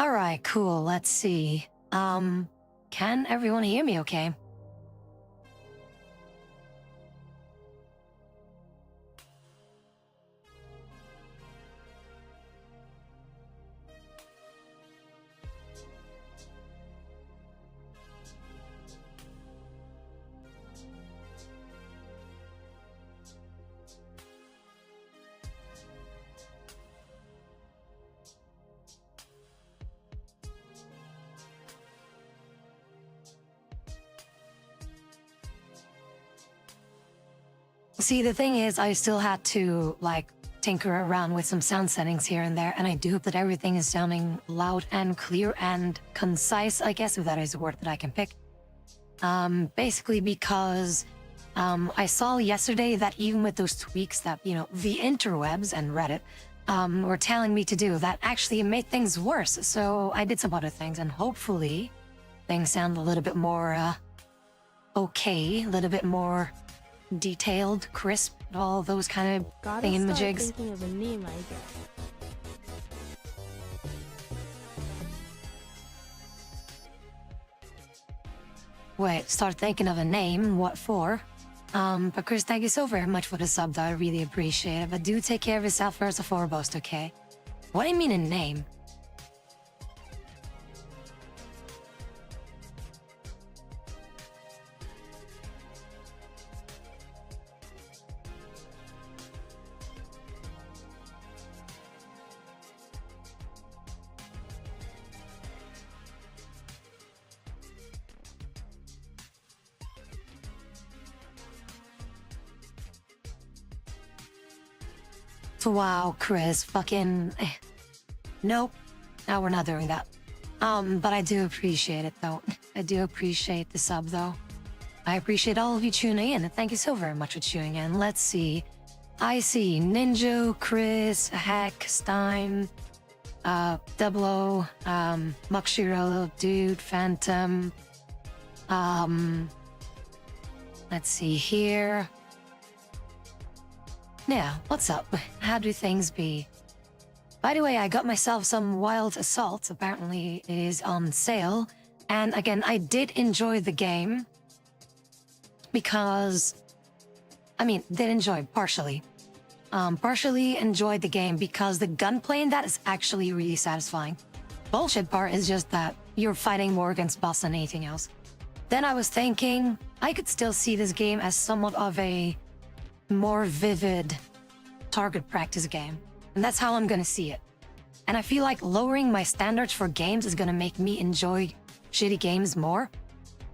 Alright, cool, let's see. Can everyone hear me okay? See, the thing is, I still had to, like, tinker around with some sound settings here and there, and I do hope that everything is sounding loud and clear and concise, I guess, if that is a word that I can pick. Basically because I saw yesterday that even with those tweaks that, you know, the interwebs and Reddit were telling me to do, that actually made things worse. So I did some other things, and hopefully things sound a little bit more okay, a little bit more detailed, crisp, all those kind of thingamajigs. Thinking of a name, I guess. Wait, start thinking of a name. What for? But Chris, thank you so very much for the sub, though. I really appreciate it. But do take care of yourself first and foremost, okay? What do you mean a name? Wow, Chris, fucking... Nope. No, we're not doing that. But I do appreciate it, though. I do appreciate the sub, though. I appreciate all of you tuning in, and thank you so very much for tuning in. Let's see. I see Ninja, Chris, Hack, Stein, Double O, Muckshiro, Dude, Phantom. Let's see here. Yeah, what's up? How do things be? By the way, I got myself some Wild Assault. Apparently it is on sale. And again, I did enjoy the game. Because... I mean, did enjoy, partially. Partially enjoyed the game because the gunplay in that is actually really satisfying. Bullshit part is just that you're fighting more against boss than anything else. Then I was thinking, I could still see this game as somewhat of a more vivid target practice game, and that's how I'm gonna see it. And I feel like lowering my standards for games is gonna make me enjoy shitty games more,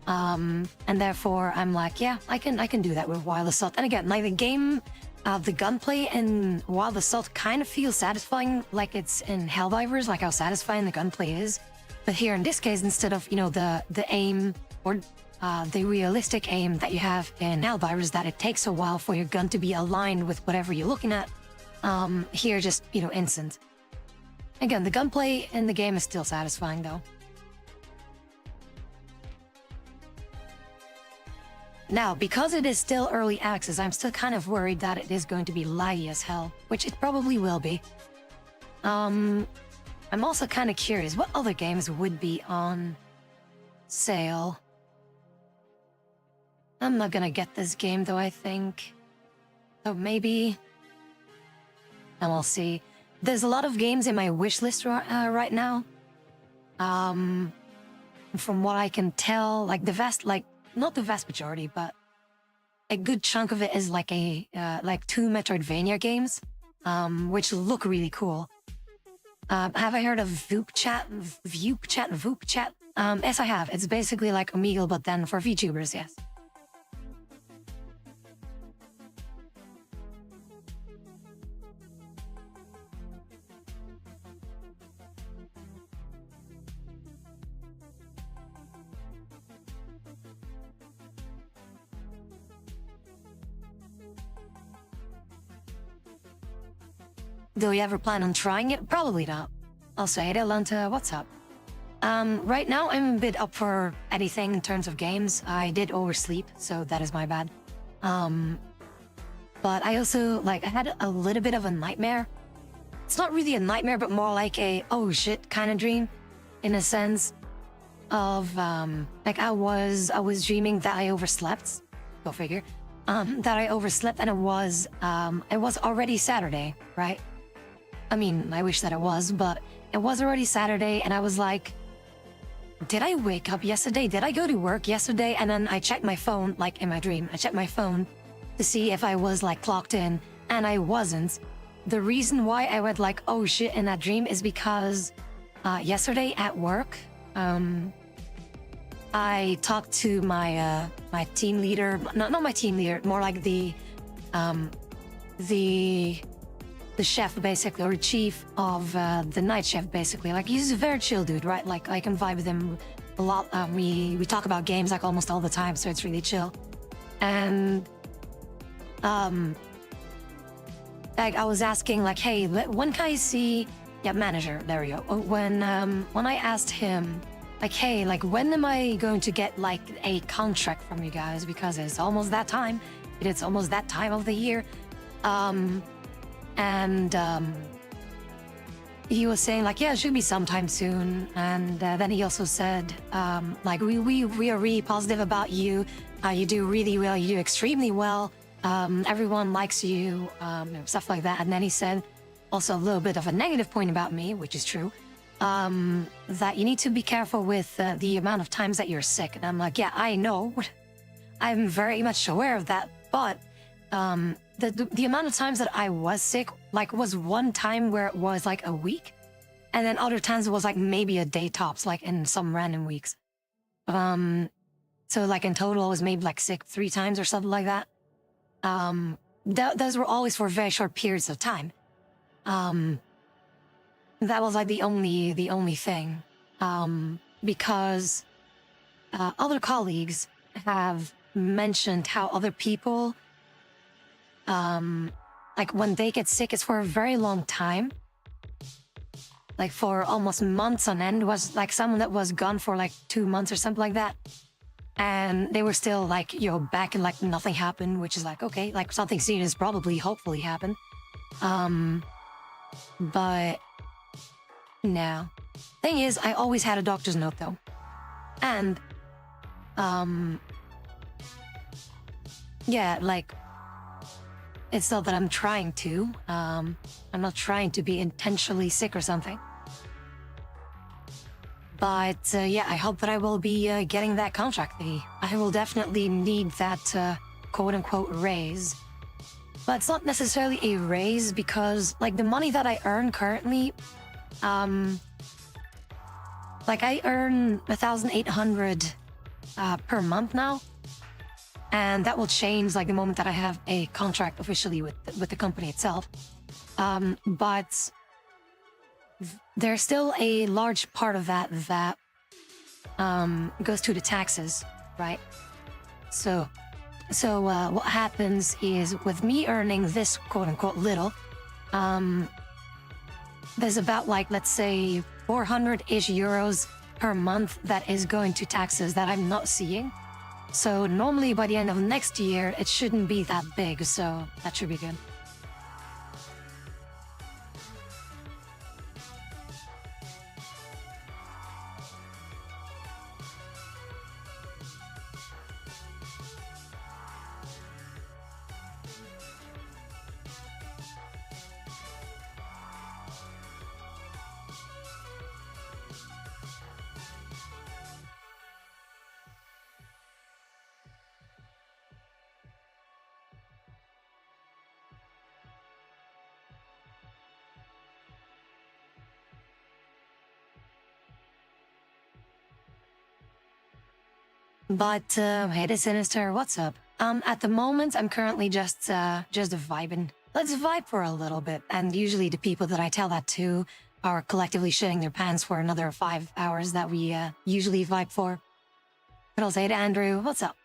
and therefore I'm like, yeah, I can do that with Wild Assault. And again, like the gunplay in Wild Assault kind of feels satisfying, like it's in Helldivers, like how satisfying the gunplay is. But here in this case, instead of, you know, the aim or the realistic aim that you have in Helldivers, that it takes a while for your gun to be aligned with whatever you're looking at. Here, just, you know, instant. Again, the gunplay in the game is still satisfying, though. Now, because it is still early access, I'm still kind of worried that it is going to be laggy as hell, which it probably will be. I'm also kind of curious, what other games would be on sale? I'm not gonna get this game, though, I think. So maybe... And we'll see. There's a lot of games in my wish list right now. From what I can tell, like not the vast majority, but a good chunk of it is like like 2 Metroidvania games, which look really cool. Have I heard of Voop Chat? Yes, I have. It's basically like Omegle, but then for VTubers, yes. Do you ever plan on trying it? Probably not. I'll say it, Alanta, what's up? Right now I'm a bit up for anything in terms of games. I did oversleep, so that is my bad. But I also, like, I had a little bit of a nightmare. It's not really a nightmare, but more like a, oh shit, kind of dream. in a sense of like I was dreaming that I overslept. Go figure. That I overslept, and it was already Saturday, right? I mean, I wish that it was, but it was already Saturday, and I was like, did I wake up yesterday? Did I go to work yesterday? And then I checked my phone, like in my dream. I checked my phone to see if I was like clocked in, and I wasn't. The reason why I went like, oh shit, in that dream is because yesterday at work, I talked to my my team leader, not my team leader, more like the chef basically, or chief of the night chef basically. Like he's a very chill dude, right? Like I can vibe with him a lot. We talk about games like almost all the time, so it's really chill. And like I was asking like, hey, when can I see? Yeah, manager. There we go. When I asked him, like, hey, like when am I going to get like a contract from you guys? Because it's almost that time. It's almost that time of the year. And he was saying like, yeah, it should be sometime soon. And then he also said, like, we are really positive about you. You do really well. You do extremely well. Everyone likes you, stuff like that. And then he said also a little bit of a negative point about me, which is true, that you need to be careful with the amount of times that you're sick. And I'm like, yeah, I know. I'm very much aware of that. But the amount of times that I was sick, like, was one time where it was like a week. And then other times it was like maybe a day tops, like in some random weeks. So like in total, I was maybe like sick 3 times or something like that. Those were always for very short periods of time. That was like the only thing. Because other colleagues have mentioned how other people, like when they get sick, it's for a very long time. Like for almost months on end. Was like someone that was gone for like 2 months or something like that. And they were still like, back and like nothing happened, which is like, okay, like something serious probably, hopefully happened. But no. Thing is, I always had a doctor's note though. And, yeah, like, it's not that I'm trying to. I'm not trying to be intentionally sick or something. But yeah, I hope that I will be getting that contract fee. I will definitely need that quote-unquote raise. But it's not necessarily a raise because, like, the money that I earn currently, like, I earn 1,800 per month now. And that will change, like, the moment that I have a contract officially with the company itself. But there's still a large part of that goes to the taxes, right? So what happens is with me earning this quote-unquote little, there's about like, let's say 400-ish euros per month that is going to taxes that I'm not seeing. So normally by the end of next year, it shouldn't be that big, so that should be good. But hey, the Sinister, what's up? At the moment, I'm currently just vibing. Let's vibe for a little bit. And usually the people that I tell that to are collectively shitting their pants for another 5 hours that we usually vibe for. But I'll say to Andrew, what's up?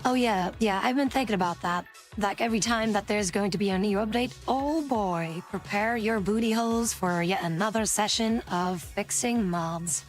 Oh yeah, I've been thinking about that. Like every time that there's going to be a new update, oh boy, prepare your booty holes for yet another session of fixing mods.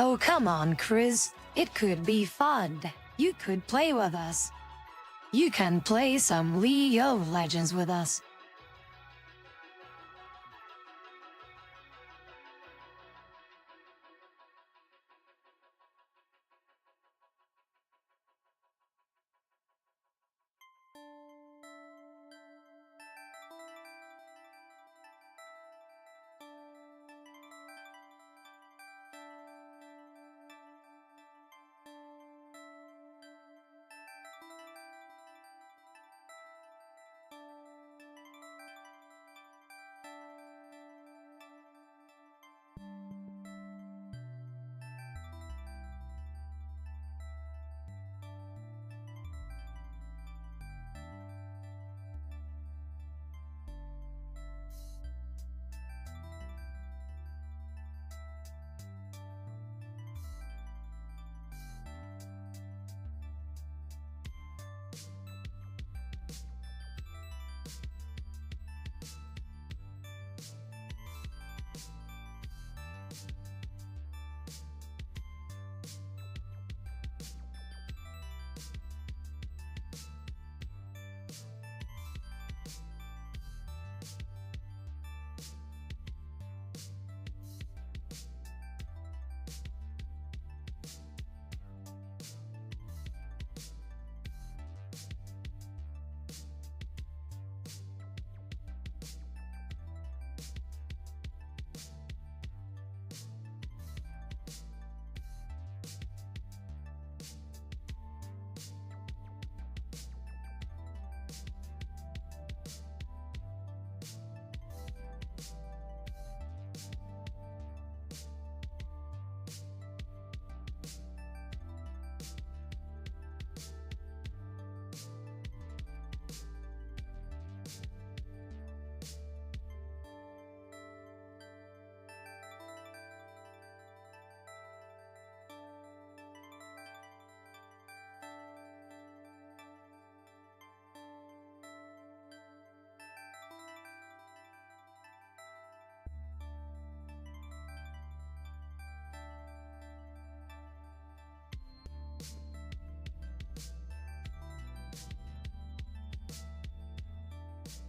Oh, come on, Chris. It could be fun. You could play with us. You can play some League of Legends with us.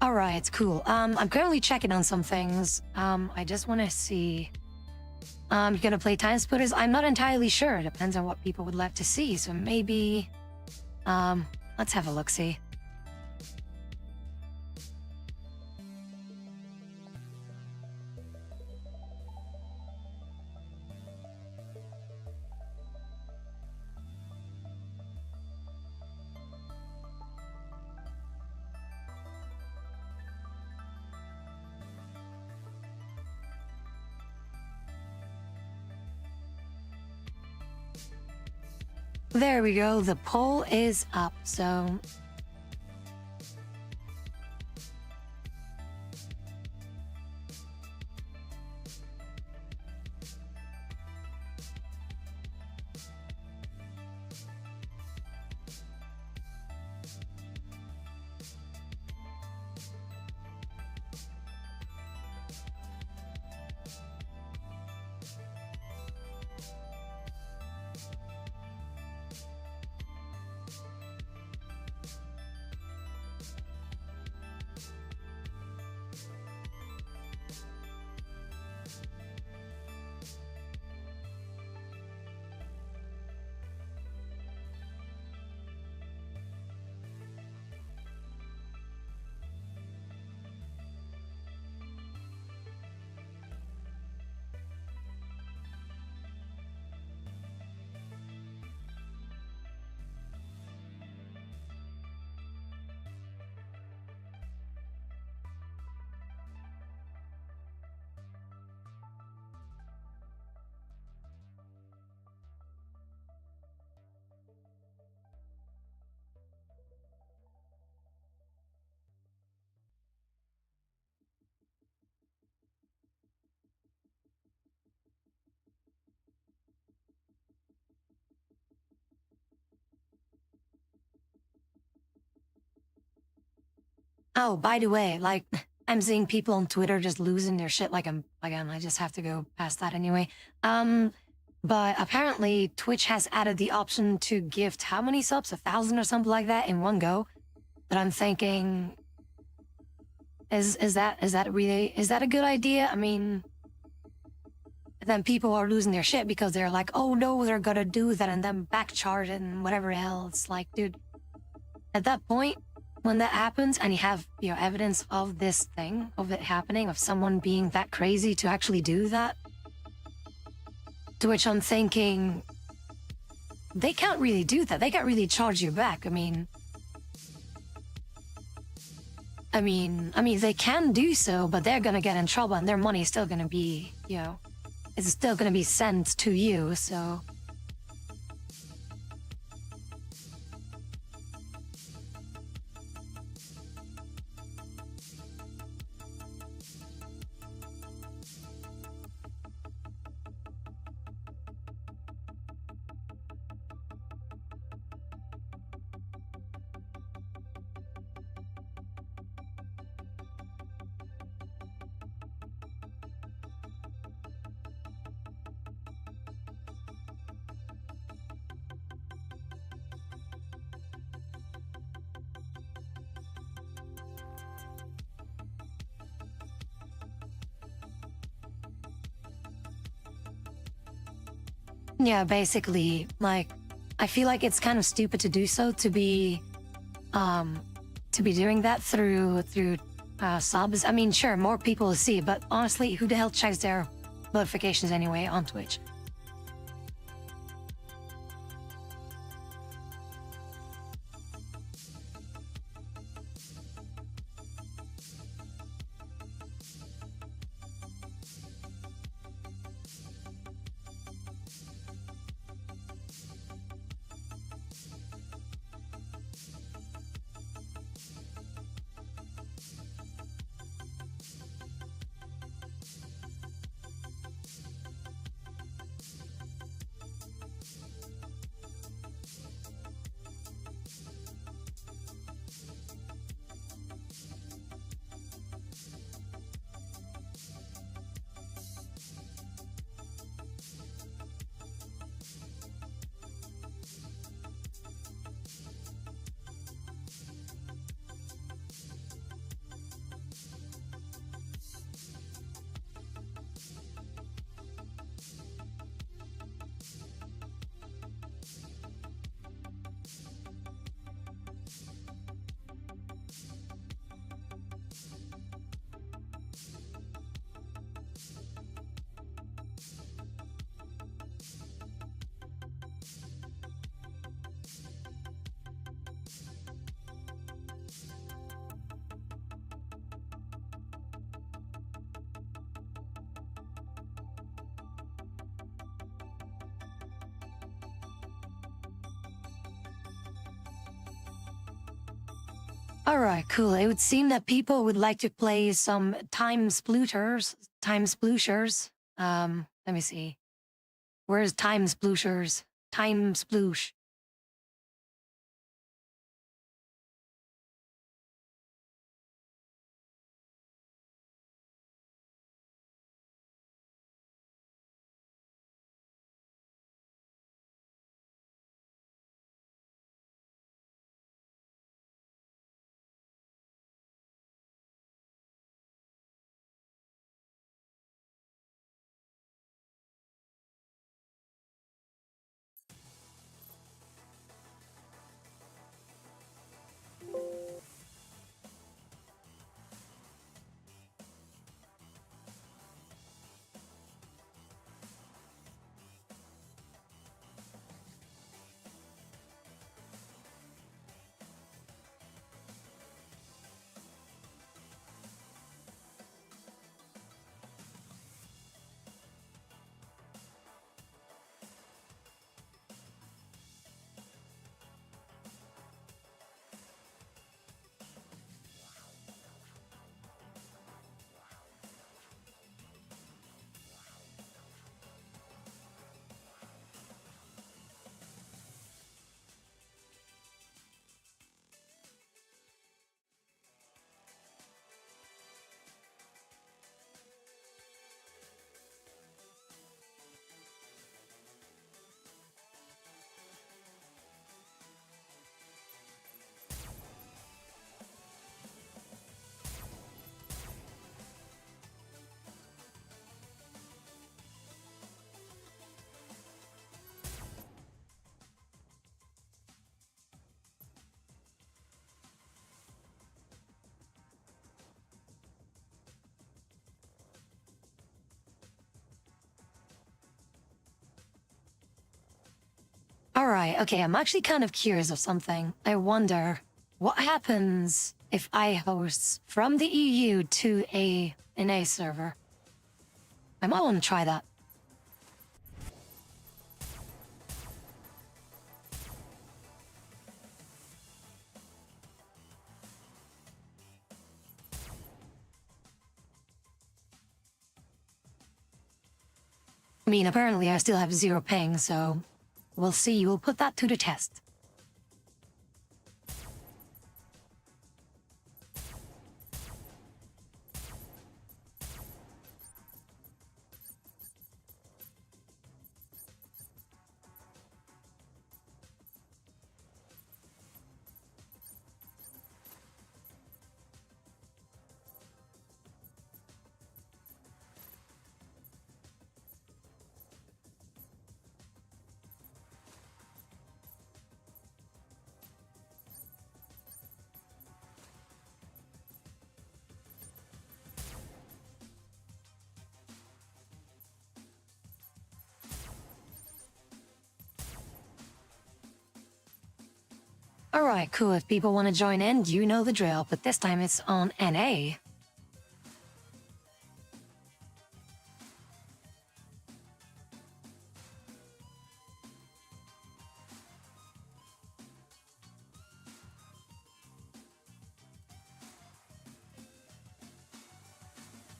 All right, cool. I'm currently checking on some things. I just want to see. You're gonna play Time Splitters? I'm not entirely sure. It depends on what people would like to see. So maybe, let's have a look-see. There we go. The poll is up. So Oh, by the way, like I'm seeing people on Twitter just losing their shit. Like I'm again, I just have to go past that anyway. Um, but apparently Twitch has added the option to gift how many subs, 1,000 or something like that in one go. But I'm thinking, is that a good idea? I mean, then people are losing their shit because they're like, oh no, they're gonna do that and then backcharge it and whatever else. Like, dude, at that point, when that happens and you have evidence of this thing, of it happening, of someone being that crazy to actually do that, to which I'm thinking, they can't really do that. They can't really charge you back. I mean, they can do so, but they're gonna get in trouble, and their money is still gonna be, it's still gonna be sent to you. So yeah, basically, like, I feel like it's kind of stupid to do so, to be doing that through subs. I mean, sure, more people will see, but honestly, who the hell checks their notifications anyway on Twitch? Alright, cool. It would seem that people would like to play some time splooshers. Let me see. Where's time splooshers? Time sploosh. Alright, okay, I'm actually kind of curious of something. I wonder what happens if I host from the EU to an A server. I might want to try that. I mean, apparently I still have 0 ping, so we'll see. We'll put that to the test. Alright, cool. If people want to join in, you know the drill, but this time it's on NA.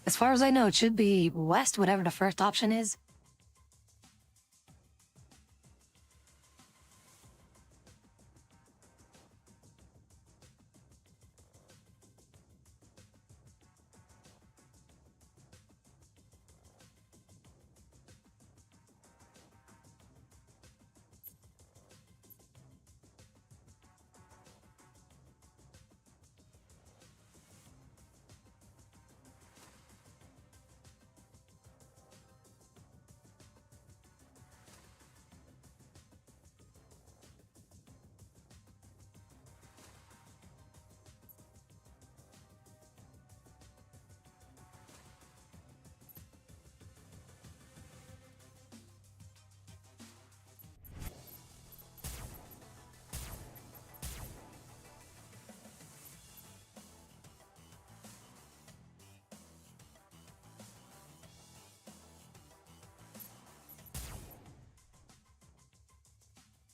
As far as I know, it should be West, whatever the first option is.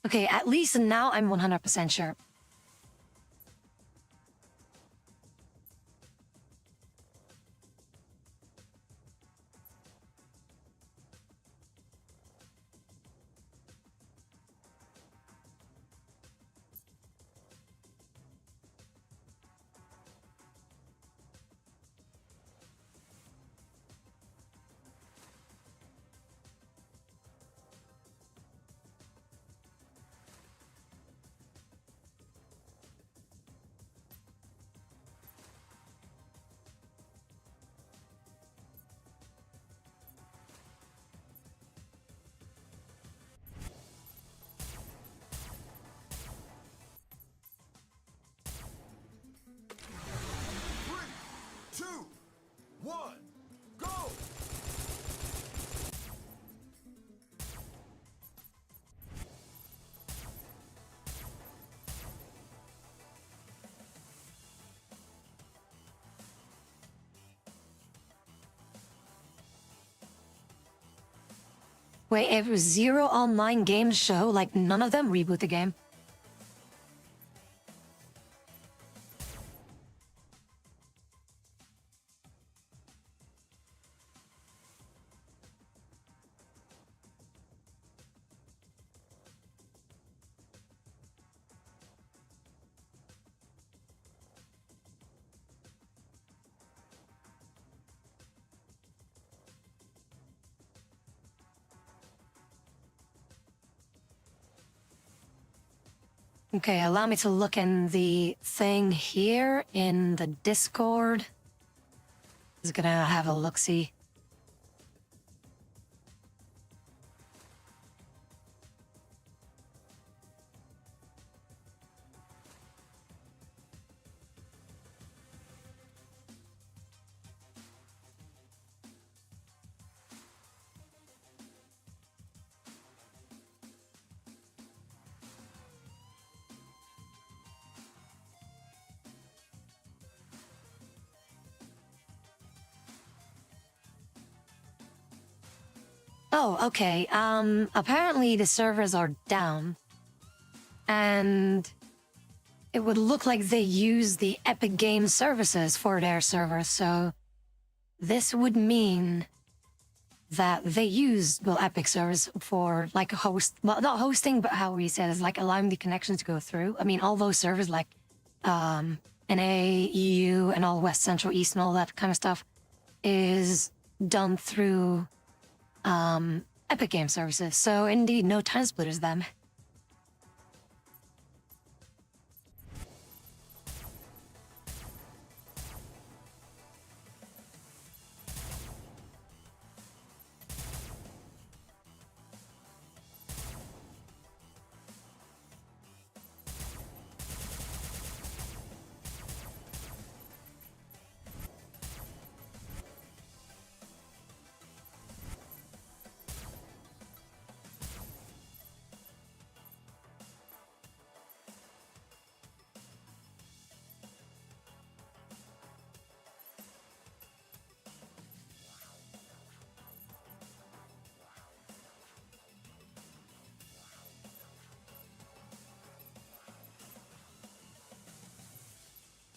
Okay, at least now I'm 100% sure. Wait, if 0 online games show, like none of them reboot the game? Okay, allow me to look in the thing here in the Discord. Just gonna have a look-see. Oh, okay. Apparently the servers are down, and it would look like they use the Epic Game services for their servers, so this would mean that they use, well, Epic servers for like a host, well, not hosting, but how we said is like allowing the connections to go through. I mean, all those servers like NA, EU, and all West, Central, East, and all that kind of stuff is done through Epic Game services. So indeed, no time splitters then.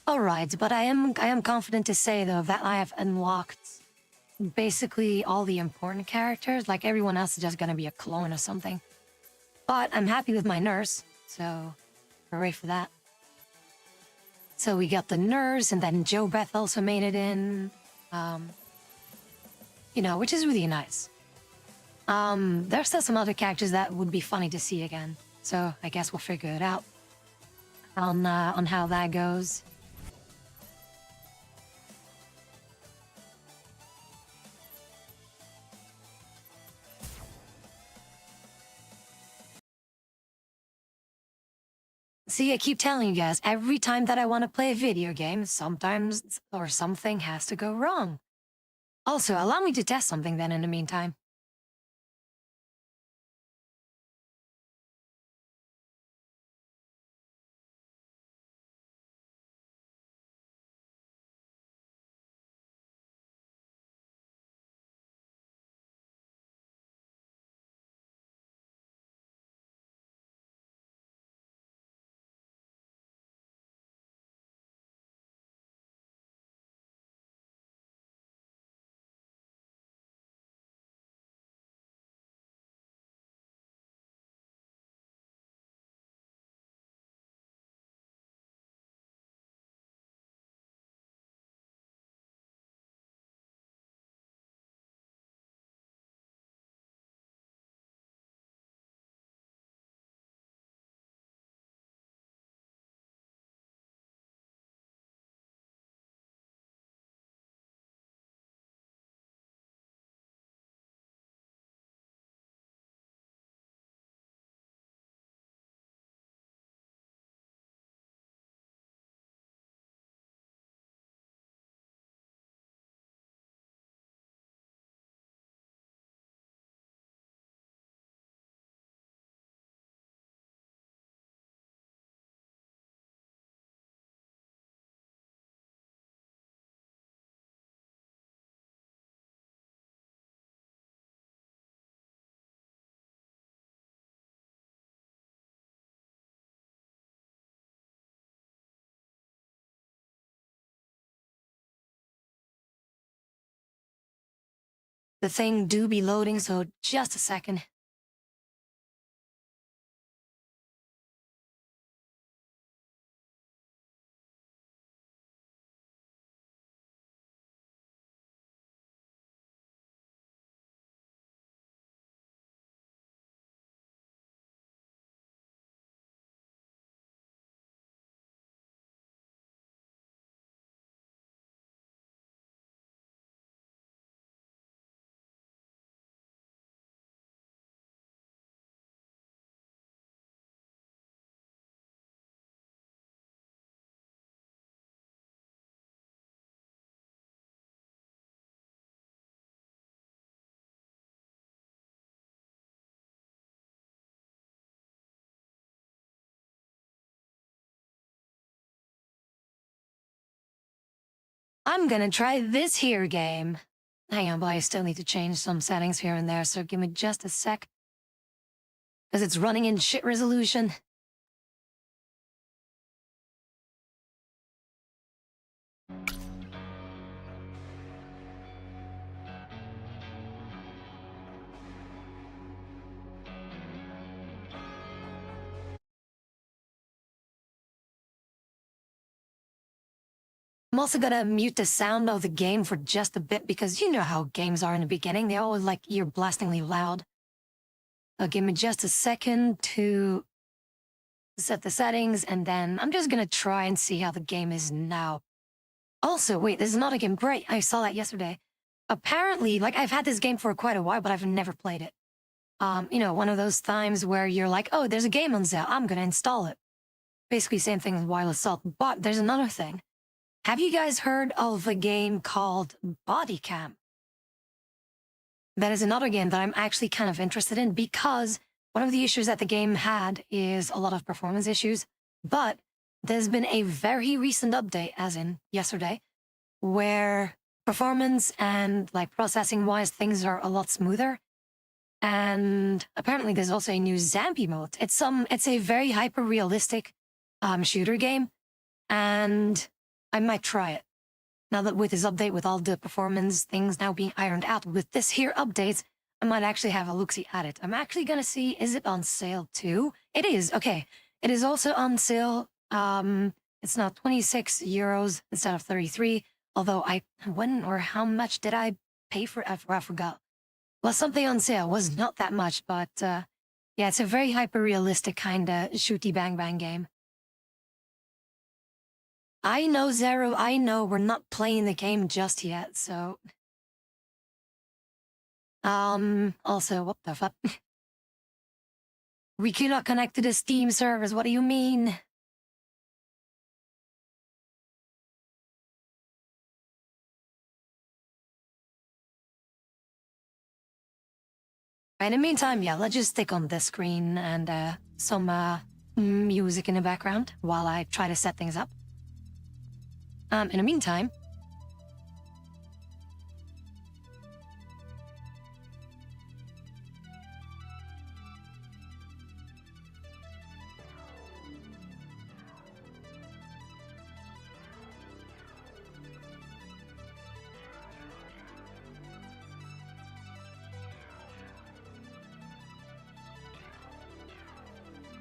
All right, but I am confident to say though that I have unlocked basically all the important characters. Like everyone else is just gonna be a clone or something. But I'm happy with my nurse, so hooray for that. So we got the nurse, and then Joe Beth also made it in, which is really nice. There's still some other characters that would be funny to see again, so I guess we'll figure it out on how that goes. See, I keep telling you guys, every time that I want to play a video game, sometimes or something has to go wrong. Also, allow me to test something then in the meantime. The thing do be loading, so just a second. I'm gonna try this here game. Hang on, but I still need to change some settings here and there, so give me just a sec. Because it's running in shit resolution. I'm also gonna mute the sound of the game for just a bit because you know how games are in the beginning. They're always like ear blastingly loud. Give me just a second to set the settings, and then I'm just gonna try and see how the game is now. Also, wait, this is not a game. Great, I saw that yesterday. Apparently, like I've had this game for quite a while, but I've never played it. One of those times where you're like, oh, there's a game on sale, I'm gonna install it. Basically, same thing as Wild Assault, but there's another thing. Have you guys heard of a game called Body Cam? That is another game that I'm actually kind of interested in because one of the issues that the game had is a lot of performance issues, but there's been a very recent update, as in yesterday, where performance and like processing wise things are a lot smoother. And apparently there's also a new zombie mode. It's a very hyper realistic shooter game, and I might try it. Now that with this update, with all the performance things now being ironed out, with this here update, I might actually have a look-see at it. I'm actually gonna see, is it on sale too? It is, okay. It is also on sale. It's now 26 euros instead of 33, although when or how much did I pay for it? I forgot. Well, something on sale was not that much, but yeah, it's a very hyper-realistic kind of shooty bang-bang game. I know, Zero, I know we're not playing the game just yet, so... Also, what the fuck? We cannot connect to the Steam servers, what do you mean? In the meantime, yeah, let's just stick on this screen and some music in the background while I try to set things up. In the meantime...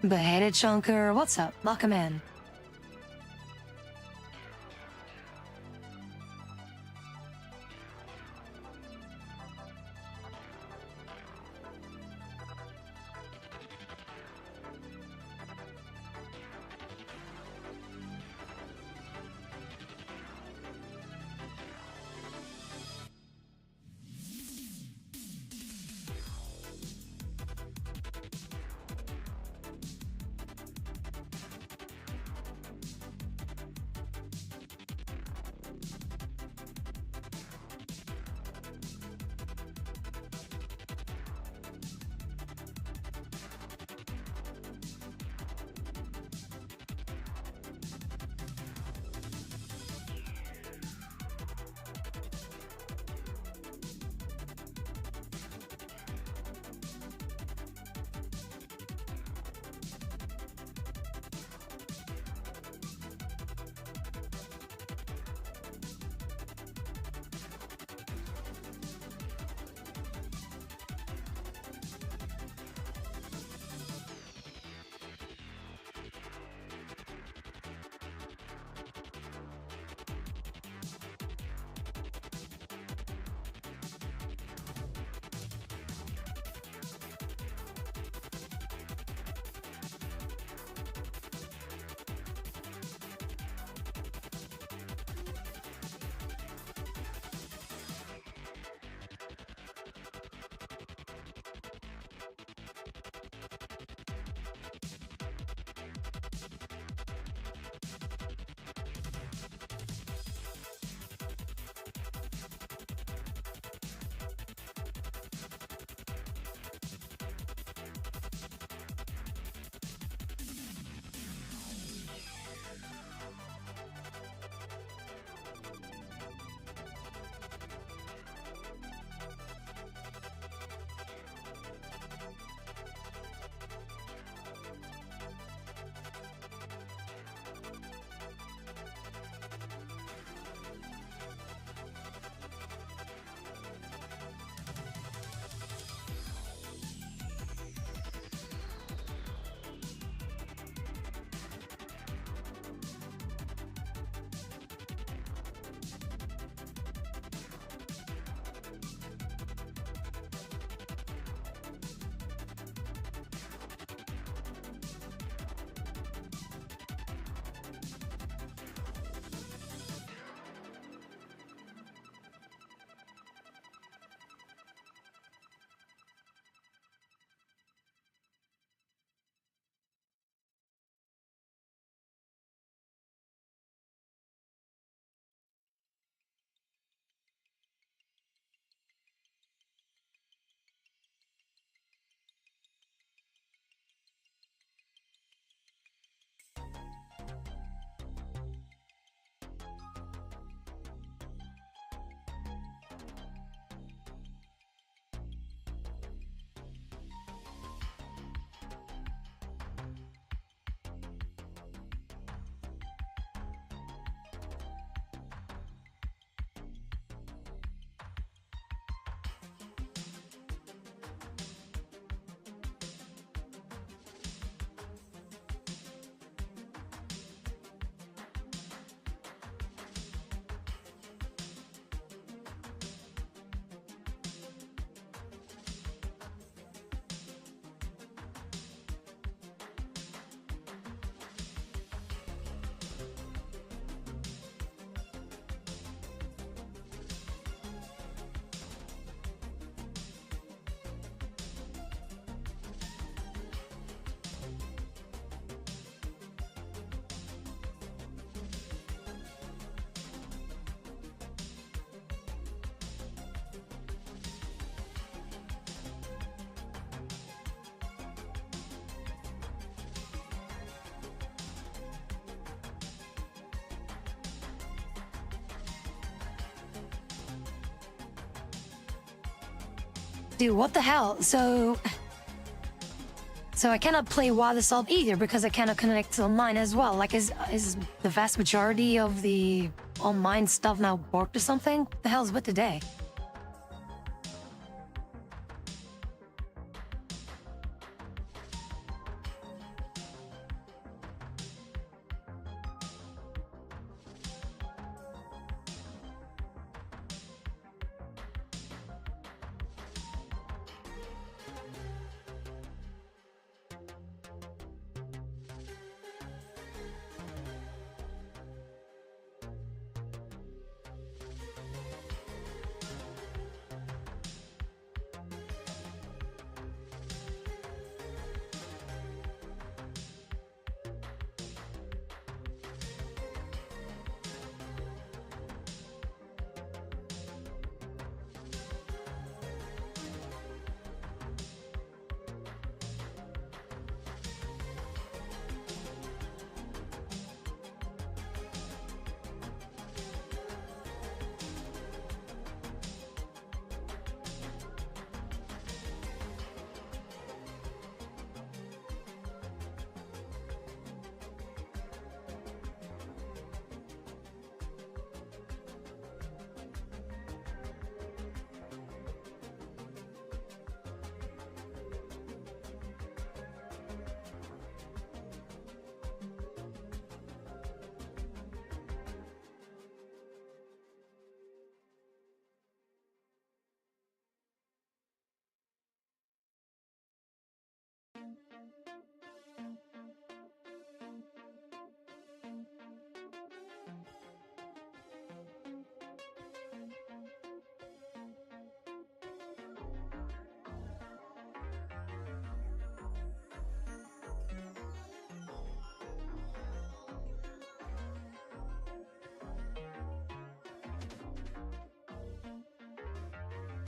Beheaded Chunker, what's up? Welcome in. Dude, what the hell? So I cannot play Wild Assault either because I cannot connect to mine as well. Like, is the vast majority of the online stuff now warped or something? What the hell's with today?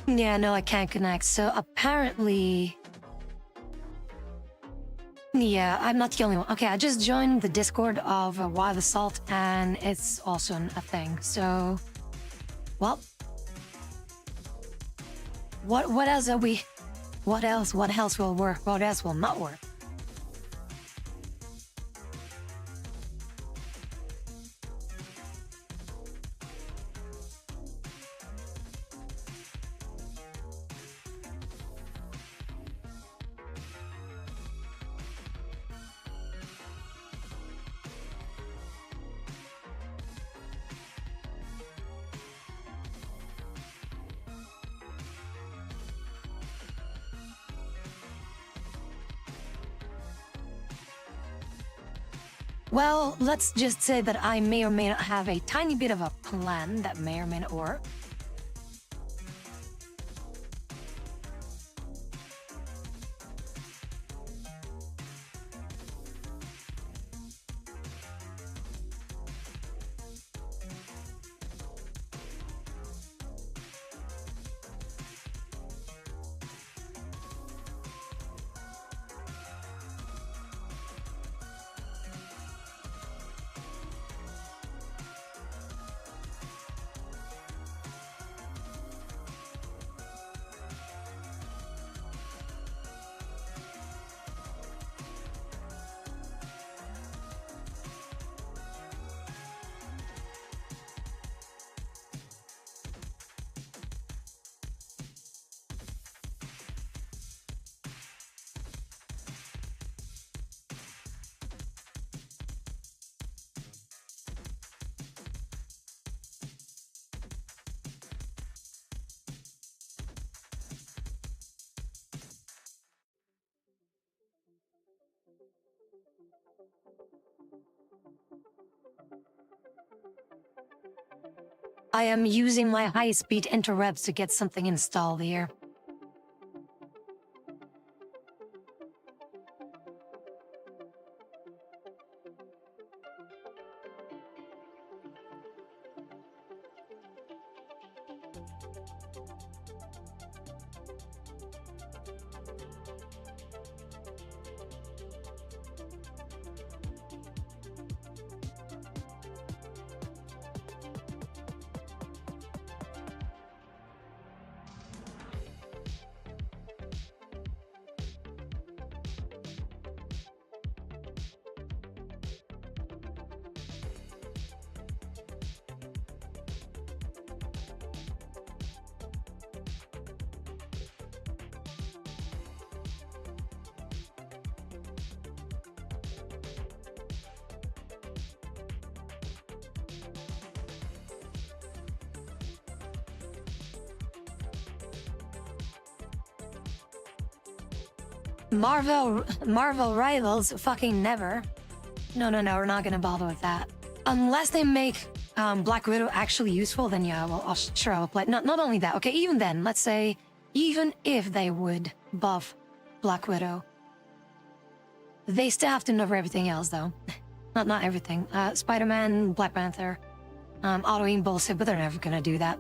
Yeah, no, I can't connect. So apparently... Yeah, I'm not the only one. Okay, I just joined the Discord of Wild Assault, and it's also a thing. So, well, what else are we? What else? What else will work? What else will not work? Well, let's just say that I may or may not have a tiny bit of a plan that may or may not work. I am using my high-speed interwebs to get something installed here. Marvel Rivals, fucking never. No, we're not gonna bother with that. Unless they make Black Widow actually useful, then yeah, sure, I will play. Not only that, okay, even then, let's say, even if they would buff Black Widow, they still have to nerf everything else, though. not everything. Spider-Man, Black Panther, auto-aim bullshit, but they're never gonna do that.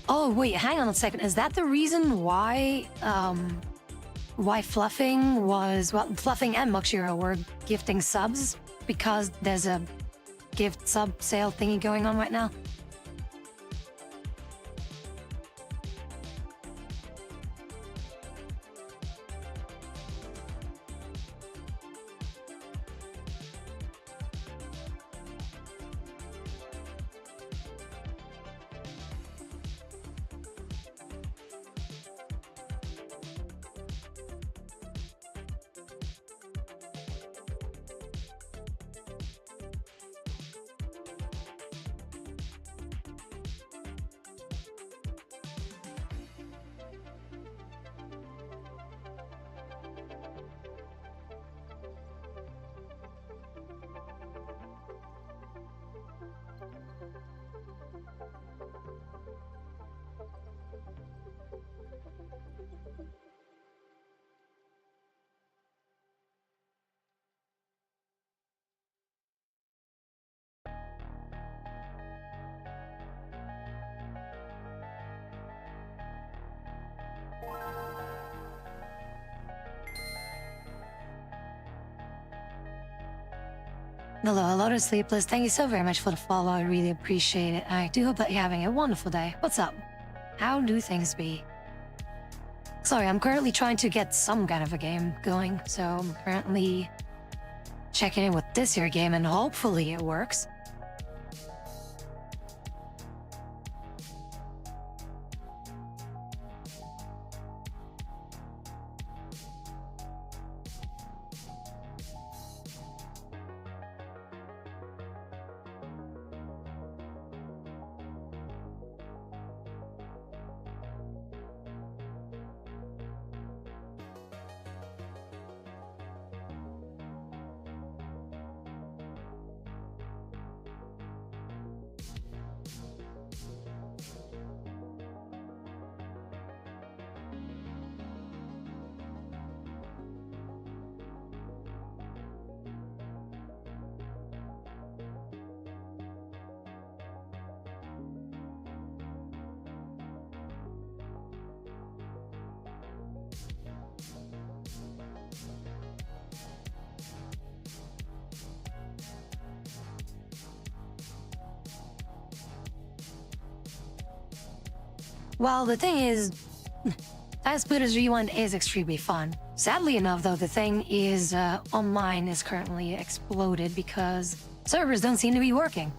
Oh, wait, hang on a second. Is that the reason why Fluffing Fluffing and Muxhiro were gifting subs? Because there's a gift sub sale thingy going on right now? Hello to Sleepless. Thank you so very much for the follow. I really appreciate it. I do hope that you're having a wonderful day. What's up? How do things be? Sorry, I'm currently trying to get some kind of a game going, so I'm currently checking in with this here game, and hopefully it works. Well, the thing is, Splitters Rewind is extremely fun. Sadly enough, though, the thing is, online is currently exploded because servers don't seem to be working.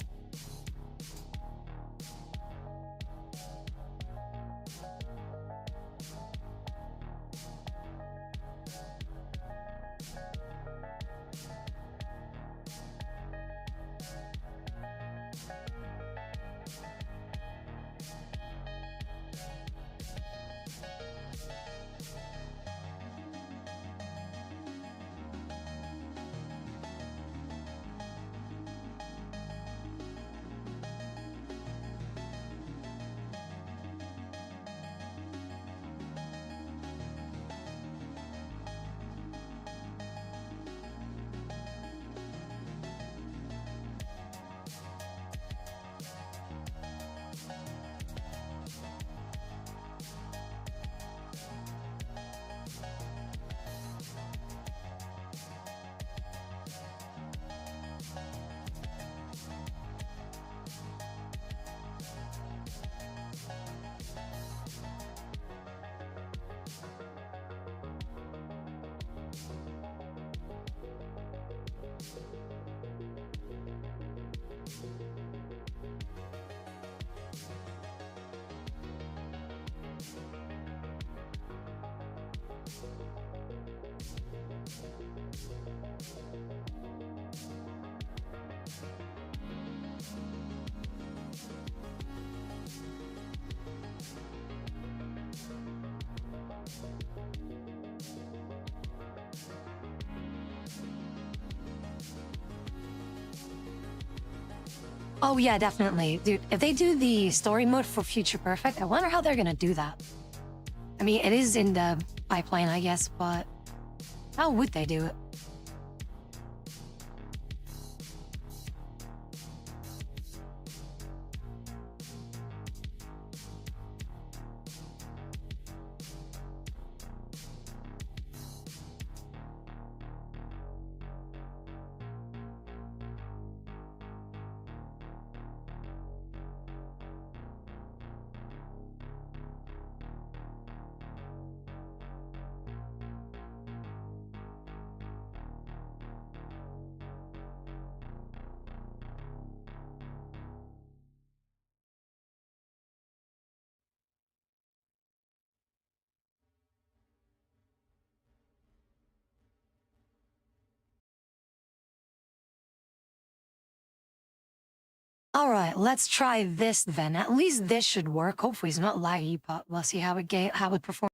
Oh yeah, definitely. Dude, if they do the story mode for Future Perfect, I wonder how they're gonna do that. I mean, it is in the pipeline, I guess, but how would they do it? All right, let's try this then. At least this should work. Hopefully it's not laggy, but we'll see how it performs.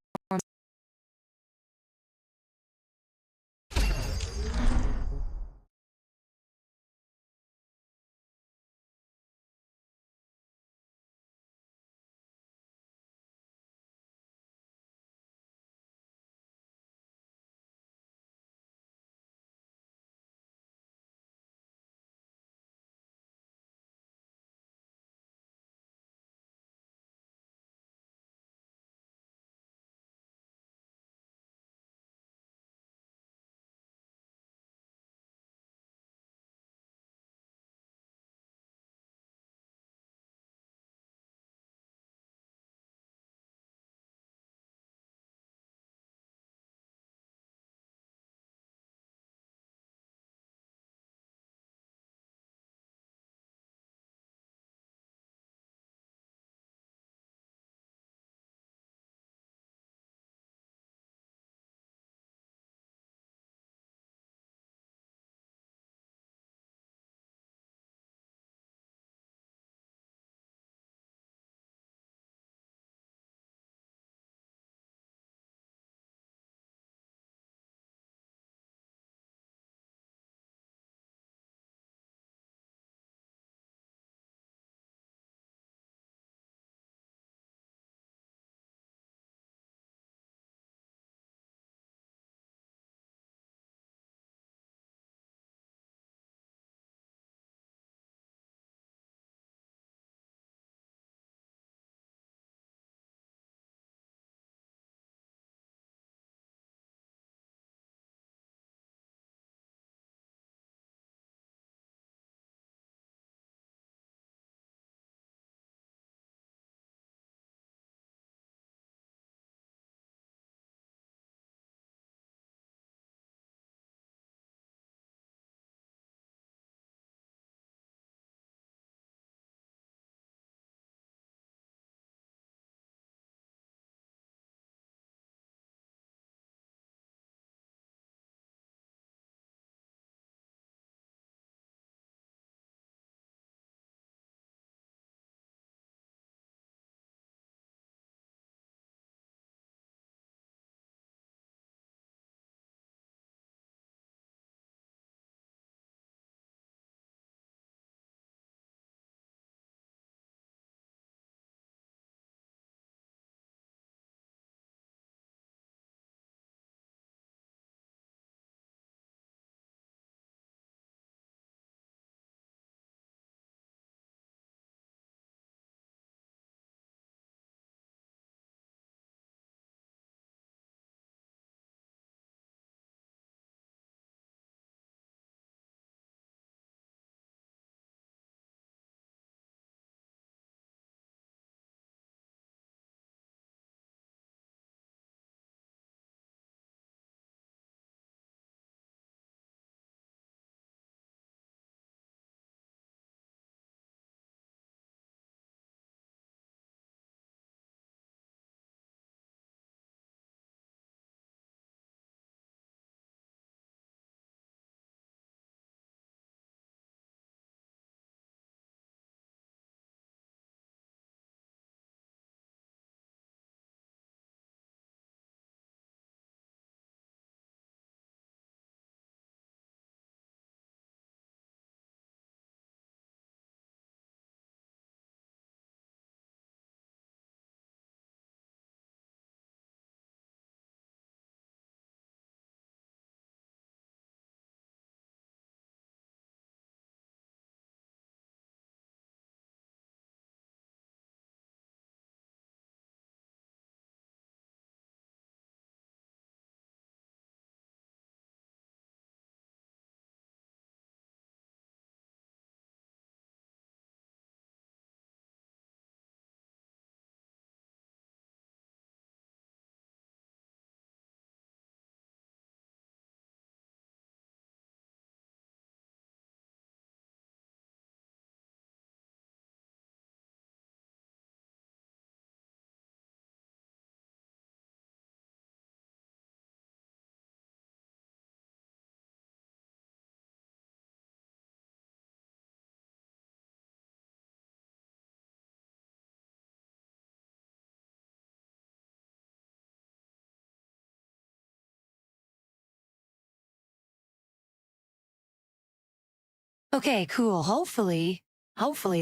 Okay, cool. Hopefully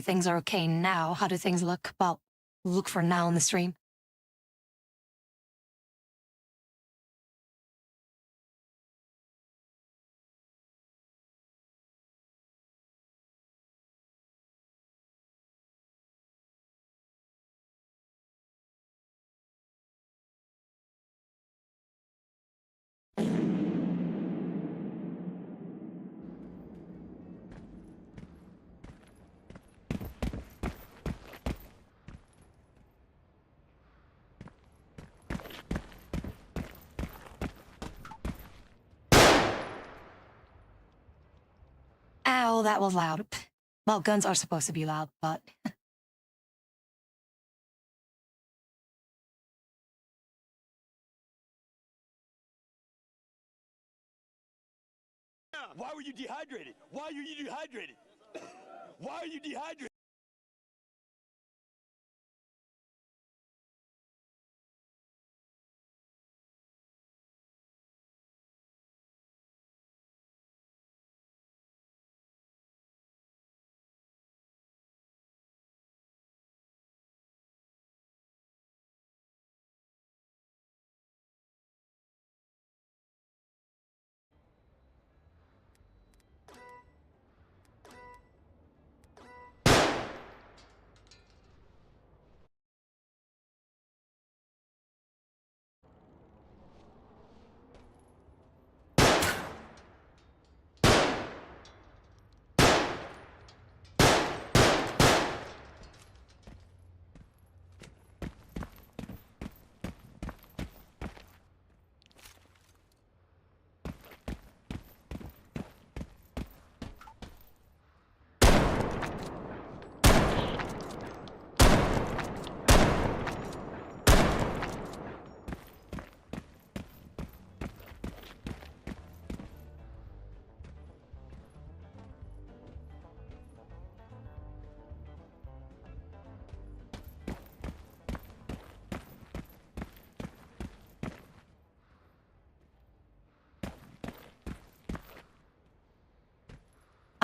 things are okay now. How do things look? Well, look for now on the stream. Ow, that was loud. Well, guns are supposed to be loud, but... Why were you dehydrated? Why are you dehydrated? Why are you dehydrated?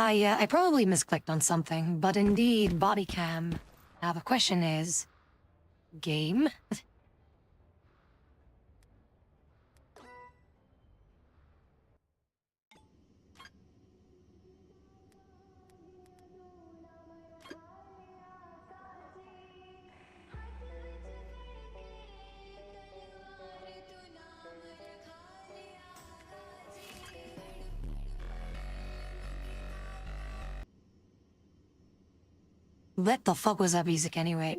I probably misclicked on something, but indeed, body cam. Now the question is... game? What the fuck was that music anyway?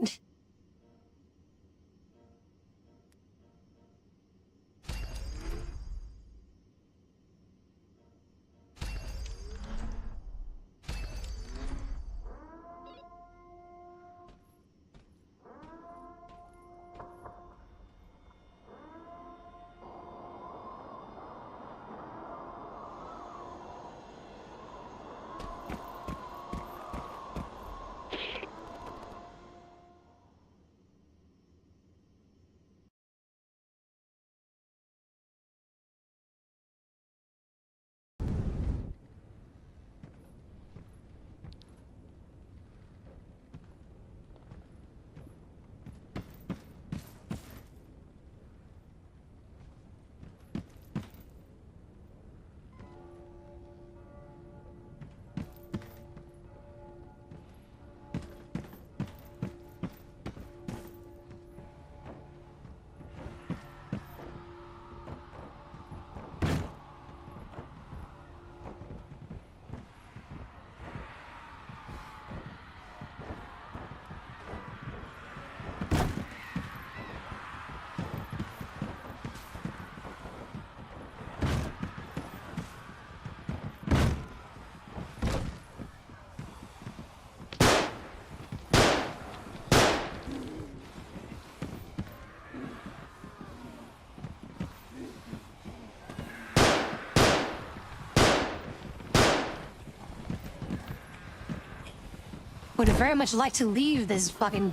Would very much like to leave this fucking...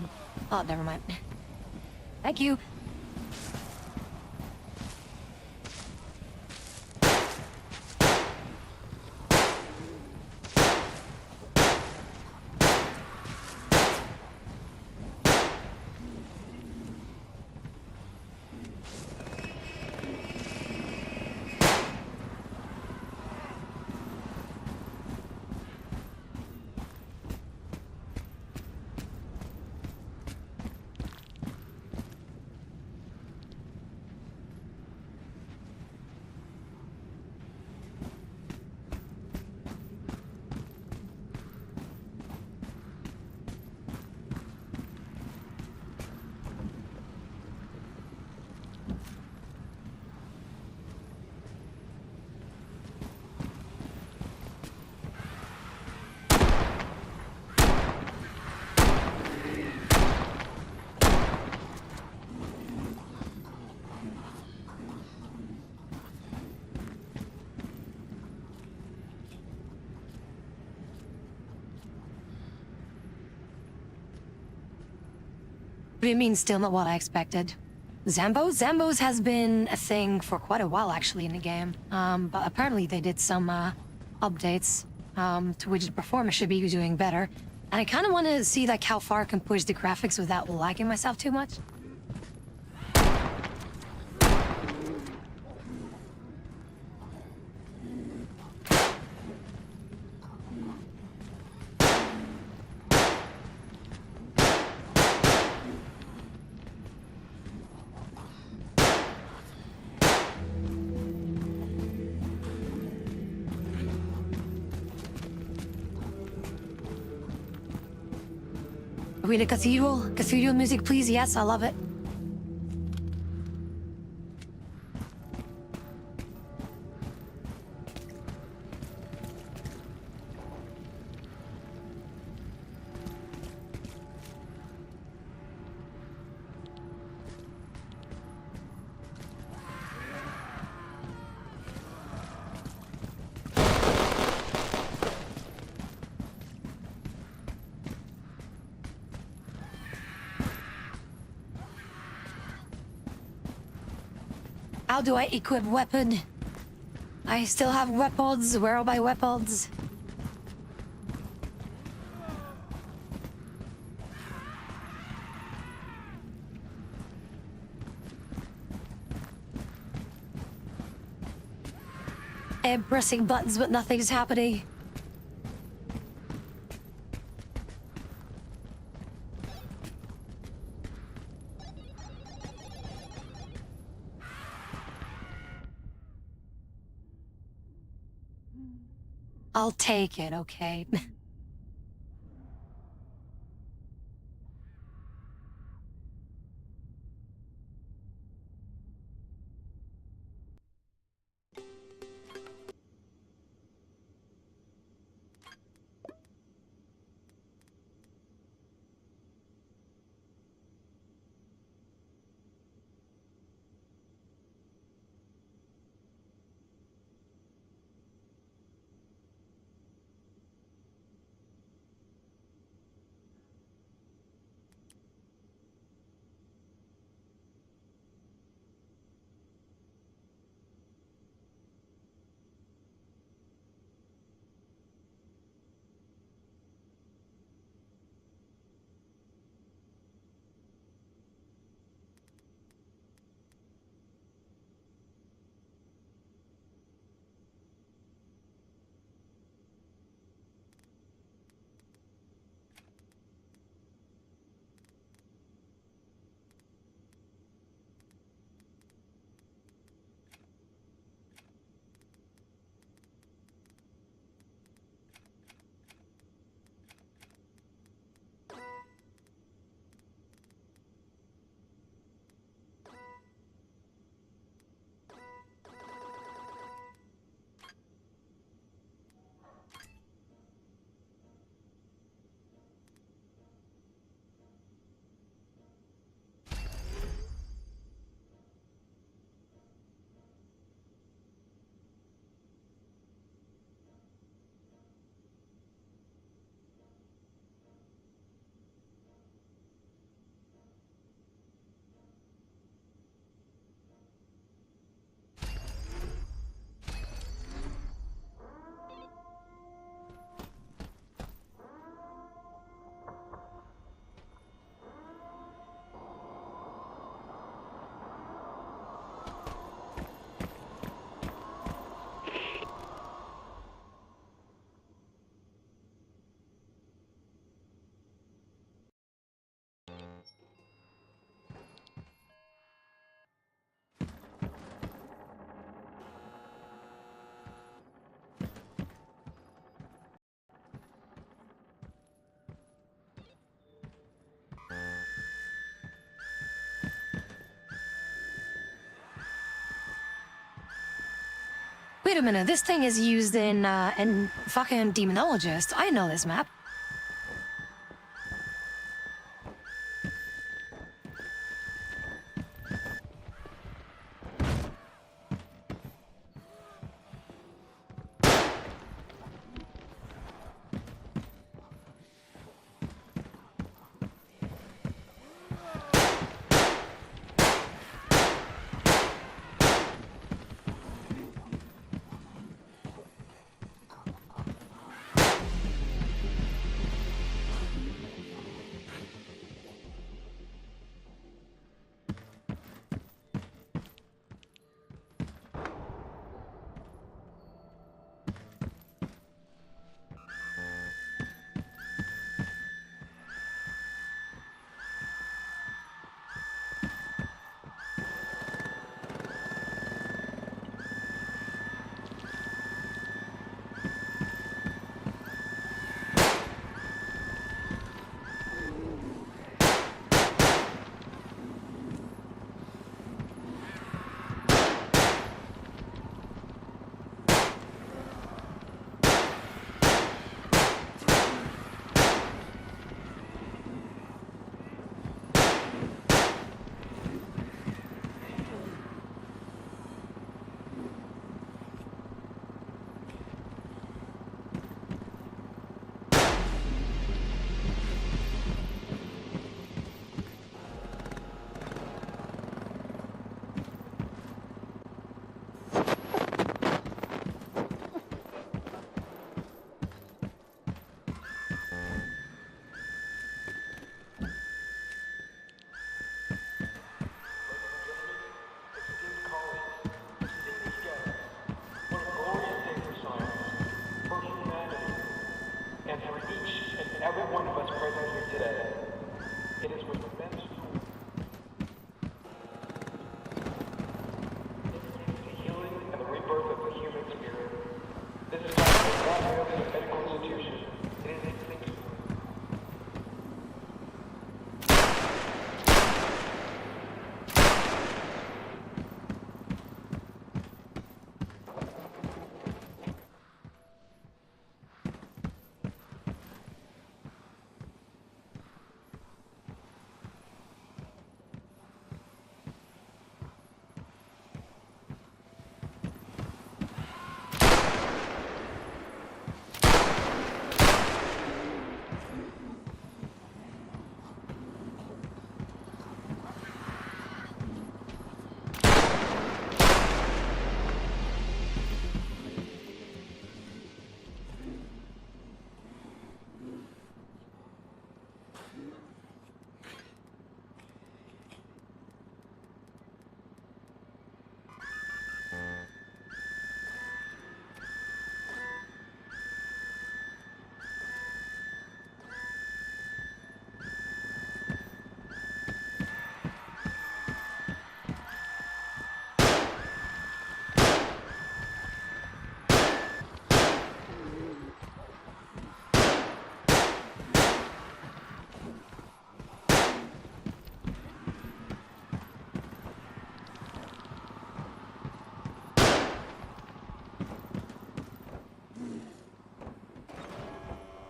Oh, never mind. Thank you. What do you mean, still not what I expected? Zambos? Zambos has been a thing for quite a while, actually, in the game. But apparently they did some, updates, to which the performance should be doing better. And I kind of want to see, like, how far I can push the graphics without lagging myself too much. Are we in a cathedral? Cathedral music, please? Yes, I love it. How do I equip weapon? I still have weapons. Where are my weapons? I'm pressing buttons, but nothing's happening. I'll take it, okay? Wait a minute, this thing is used in fucking Demonologist. I know this map.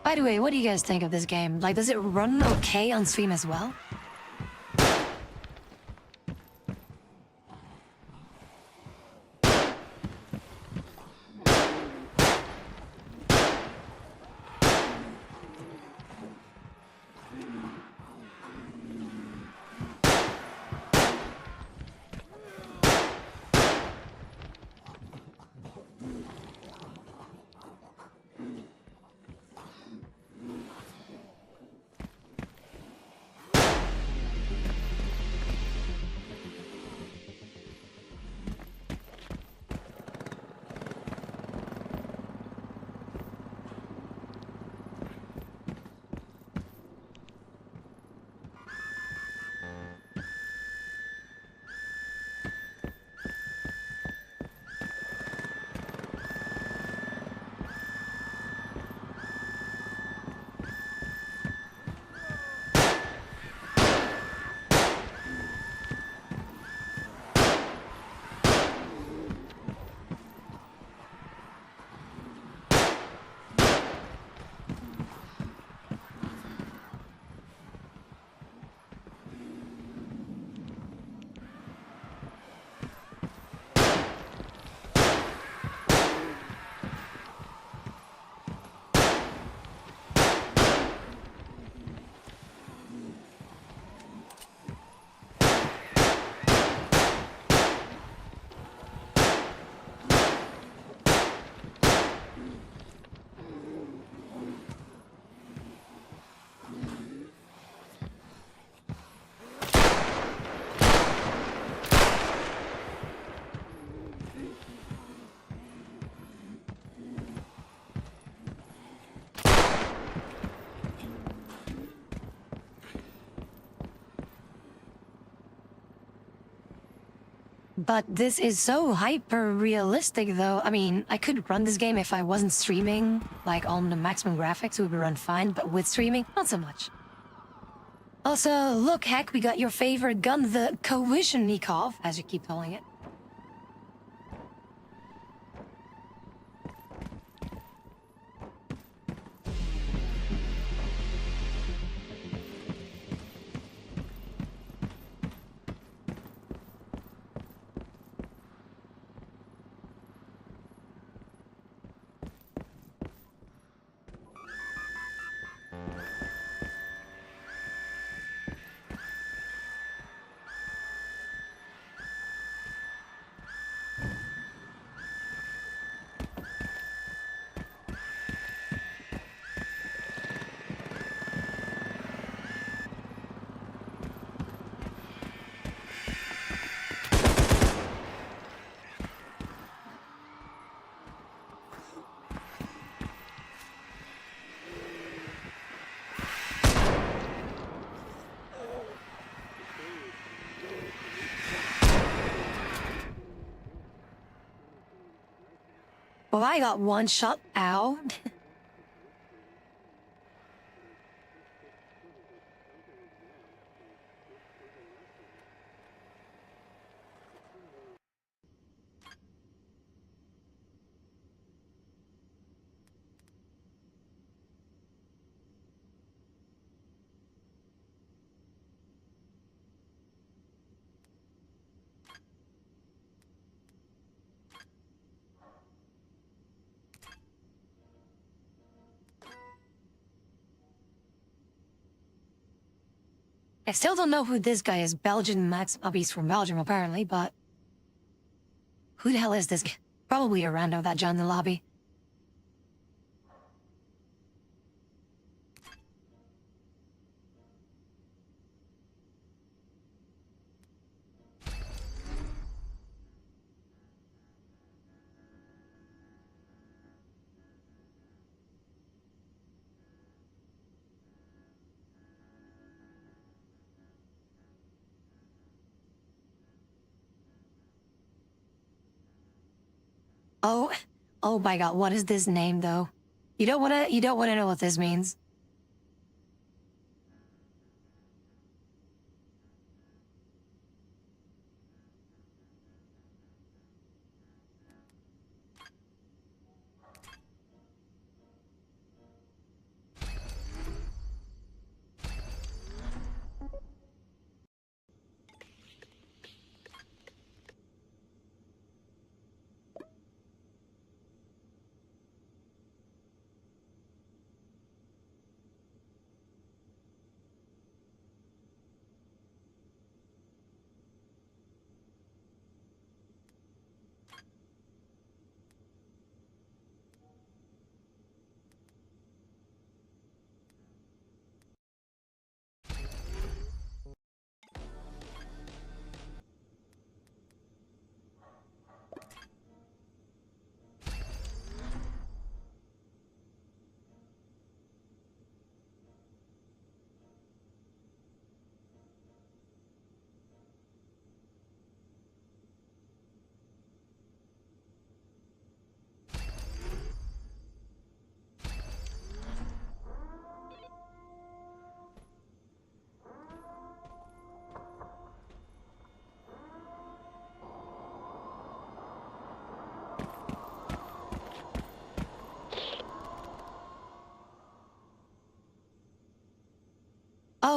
By the way, what do you guys think of this game? Like, does it run okay on stream as well? But this is so hyper-realistic, though. I mean, I could run this game if I wasn't streaming. Like, on the maximum graphics, it would run fine, but with streaming, not so much. Also, look, heck, we got your favorite gun, the Kovishenikov, as you keep calling it. Well, I got one shot out. I still don't know who this guy is. Belgian Max. Oh, he's from Belgium, apparently, but... who the hell is this guy? Probably a rando that joined the lobby. Oh, oh my god, what is this name, though? You don't wanna know what this means.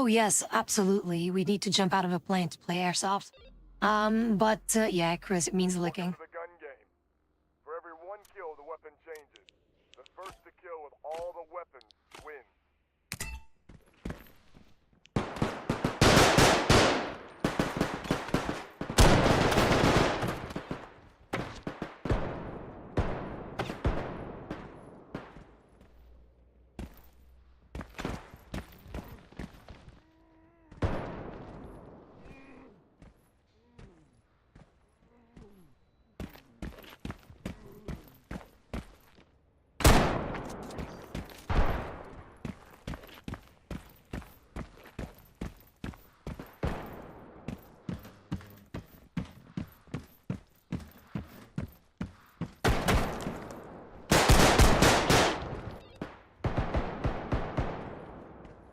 Oh yes, absolutely. We need to jump out of a plane to play airsoft. Yeah, Chris, it means licking. Welcome to the gun game. For every one kill, the weapon changes. The first to kill with all the weapons wins.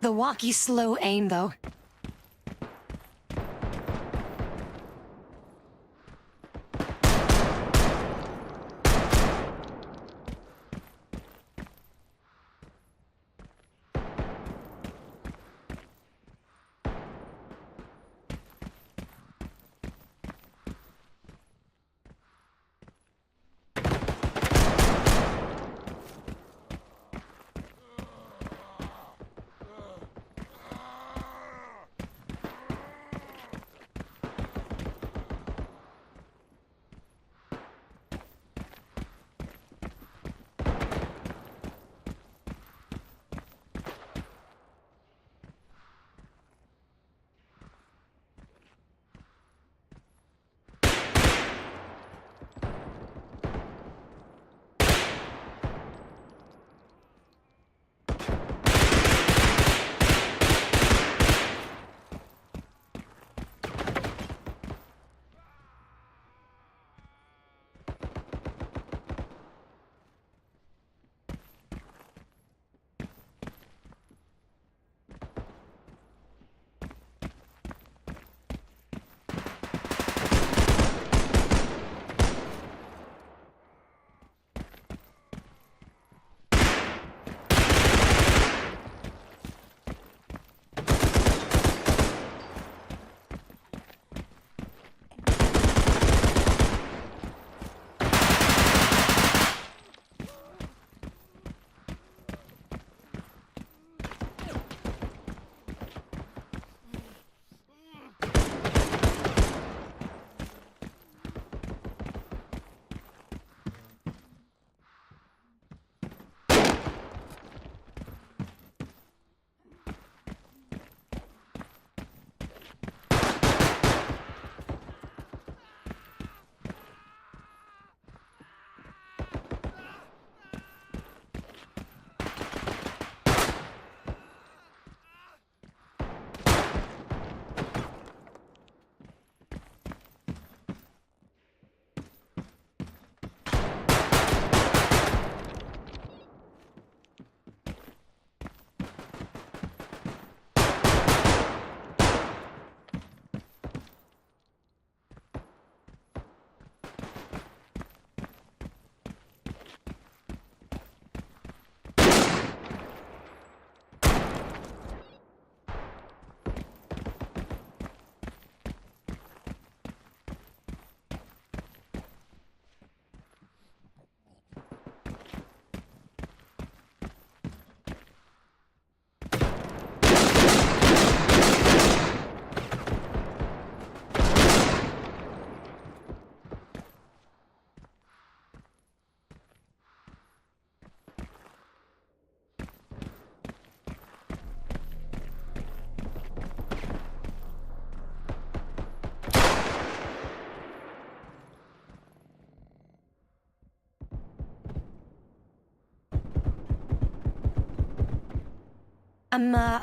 The walkie slow aim, though.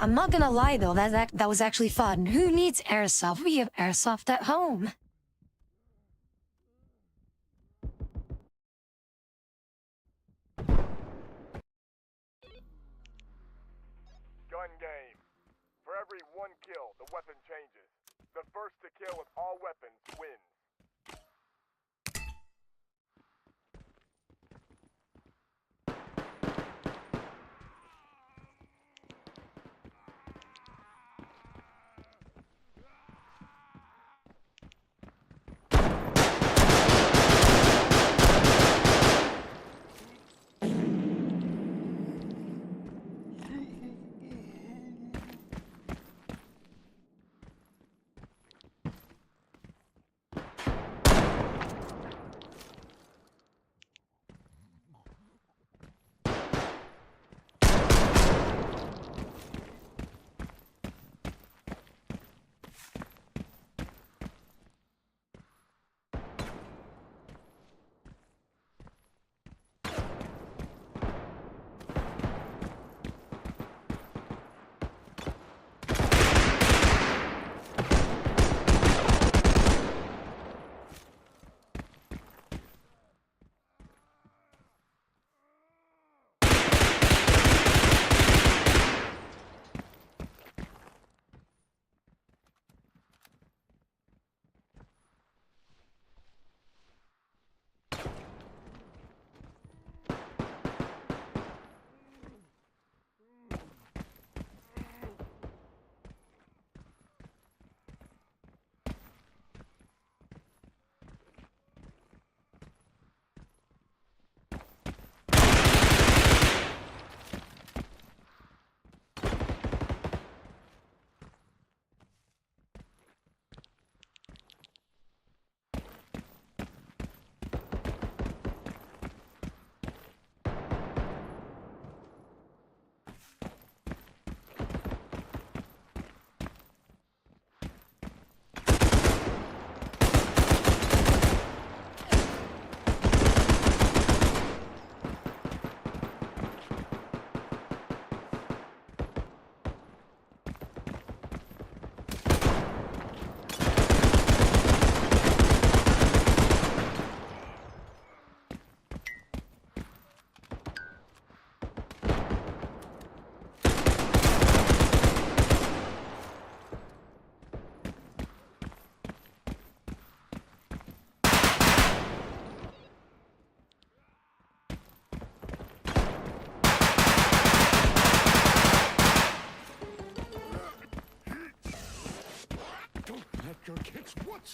I'm not gonna lie though, that was actually fun. Who needs airsoft? We have airsoft at home. Gun game. For every one kill, the weapon changes. The first to kill with all weapons wins.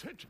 Attention.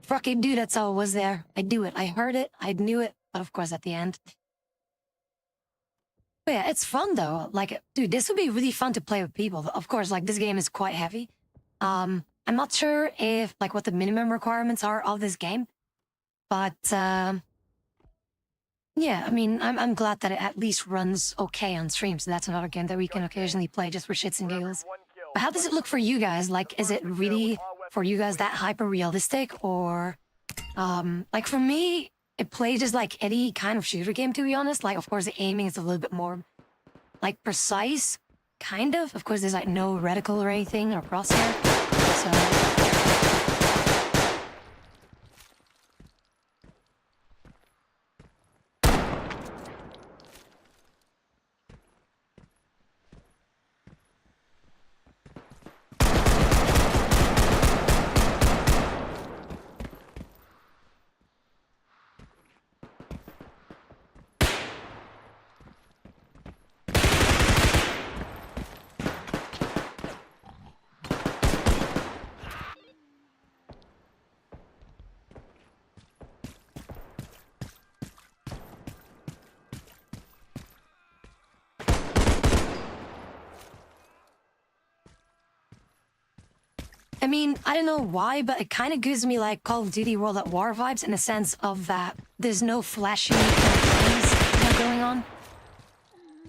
Fucking dude, that's all was there. I do it. I heard it. I knew it. But of course, at the end. But yeah, it's fun though. Like, dude, this would be really fun to play with people. Of course, like this game is quite heavy. I'm not sure if like what the minimum requirements are of this game, but yeah, I mean, I'm glad that it at least runs okay on stream. So that's another game that we can occasionally play just for shits and giggles. But how does it look for you guys? Like, is it really for you guys that hyper realistic, or like for me, it plays just like any kind of shooter game, to be honest. Like, of course, the aiming is a little bit more like precise, kind of. Of course, there's like no reticle or anything or crosshair. So. I mean, I don't know why, but it kind of gives me like Call of Duty World at War vibes in the sense of that there's no flashy things going on.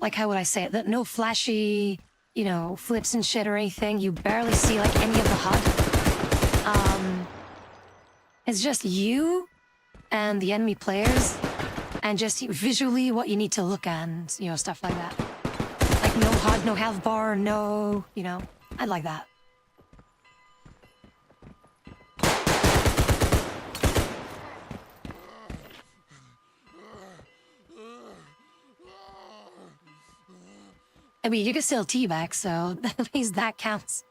Like, how would I say it? That no flashy, you know, flips and shit or anything. You barely see like any of the HUD. It's just you and the enemy players, and just visually what you need to look at, and, you know, stuff like that. Like no HUD, no health bar, no, you know, I like that. I mean, you can still teabag, so at least that counts.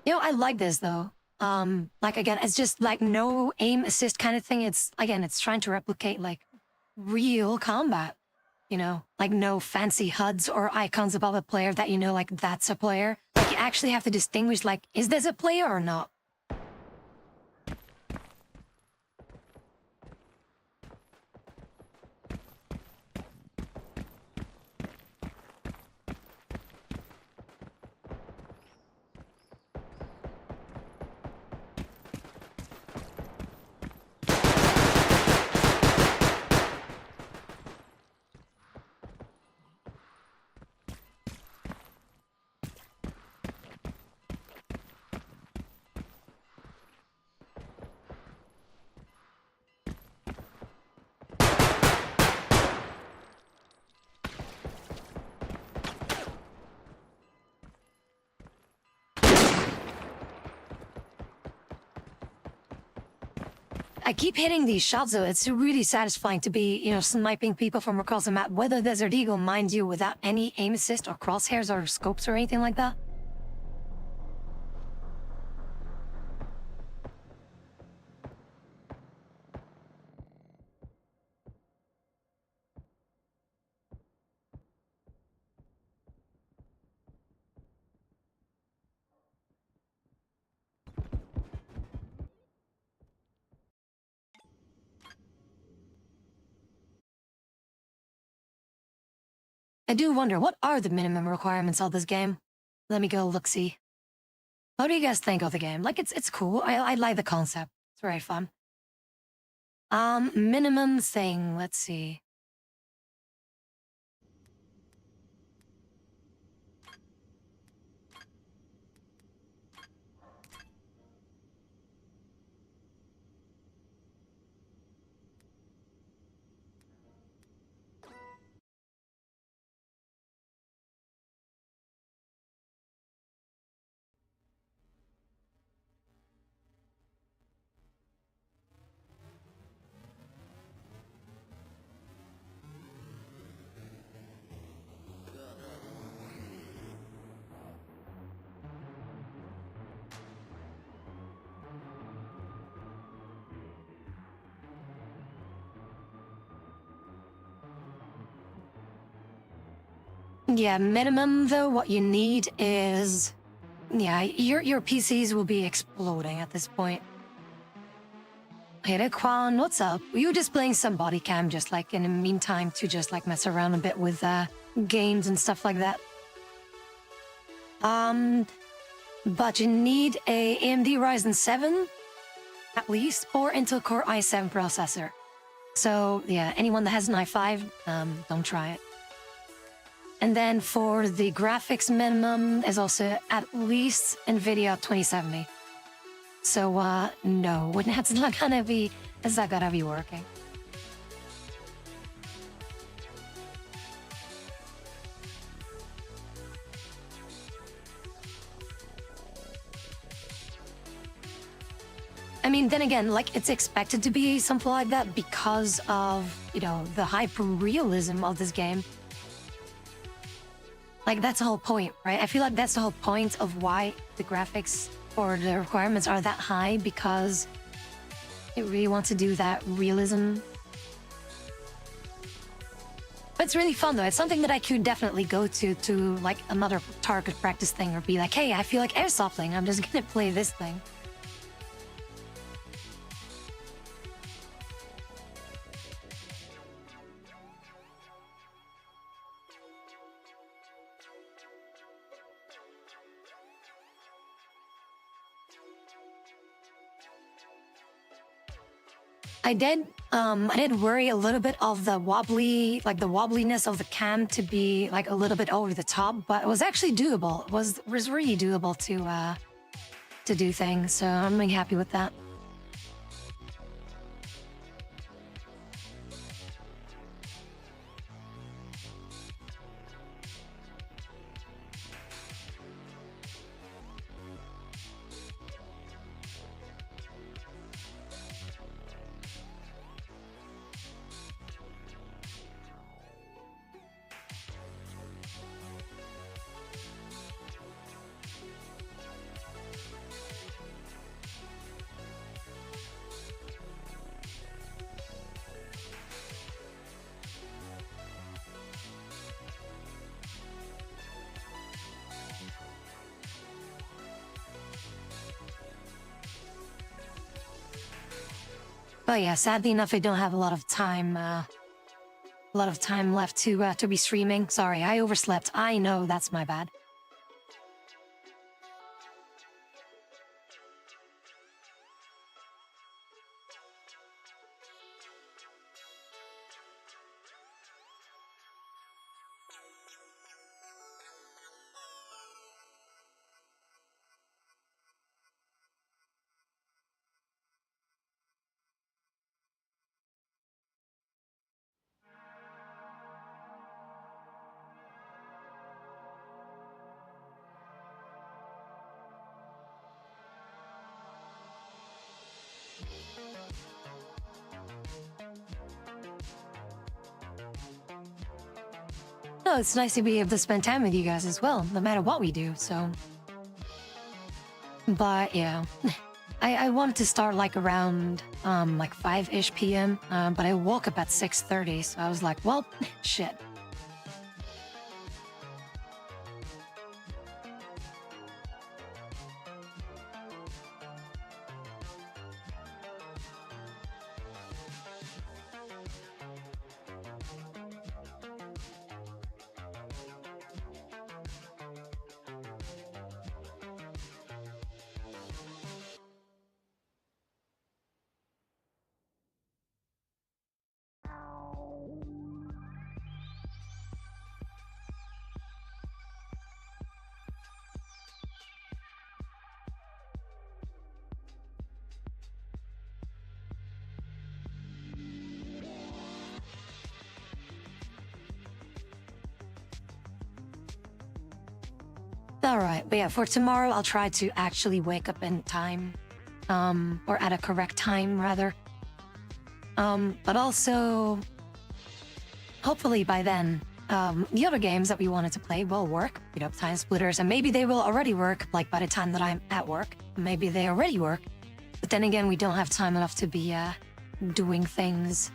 You know, I like this though. Like again, it's just like no aim assist kind of thing. It's again, it's trying to replicate like real combat. You know, like no fancy HUDs or icons above a player that you know, like that's a player. Like you actually have to distinguish, like, is this a player or not? I keep hitting these shots though. It's really satisfying to be, you know, sniping people from across the map, whether Desert Eagle, mind you, without any aim assist or crosshairs or scopes or anything like that. I do wonder, what are the minimum requirements of this game? Let me go look-see. What do you guys think of the game? Like, it's cool. I like the concept. It's very fun. Minimum thing. Let's see. Yeah, minimum though, what you need is... Yeah, your PCs will be exploding at this point. Hey there, Quan, what's up? Were you just playing some body cam just like in the meantime to just like mess around a bit with games and stuff like that? But you need a AMD Ryzen 7 at least, or Intel Core i7 processor. So yeah, anyone that has an i5, don't try it. And then for the graphics minimum is also at least NVIDIA 2070. So no, it's not gonna be working. I mean, then again, like, it's expected to be something like that because of, you know, the hyper-realism of this game. Like, that's the whole point, right? I feel like that's the whole point of why the graphics or the requirements are that high, because it really wants to do that realism. But it's really fun, though. It's something that I could definitely go to like, another target practice thing, or be like, hey, I feel like airsofting, I'm just gonna play this thing. I did worry a little bit of the wobbliness of the cam to be like a little bit over the top, but it was actually doable. It was really doable to do things, so I'm really happy with that. But yeah, sadly enough, I don't have a lot of time left to be streaming. Sorry, I overslept. I know, that's my bad. No, it's nice to be able to spend time with you guys as well, no matter what we do, so. But yeah, I wanted to start like around like 5-ish p.m., but I woke up at 6:30, so I was like, well, shit. All right, but yeah, for tomorrow, I'll try to actually wake up in time, or at a correct time, rather. But also, hopefully by then, the other games that we wanted to play will work, you know, time splitters, and maybe they will already work, like by the time that I'm at work. Maybe they already work, but then again, we don't have time enough to be doing things.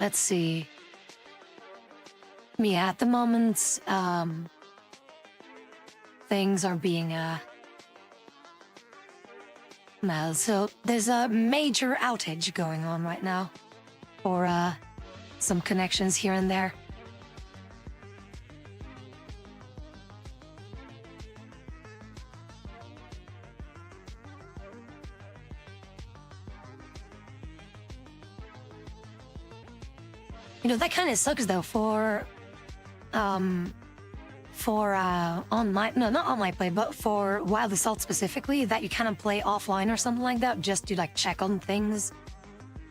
Let's see. Yeah, at the moment, things are being well, so there's a major outage going on right now, or some connections here and there. You know, that kind of sucks though for online, no, not online play, but for Wild Assault specifically, that you kind of play offline or something like that, just to like check on things.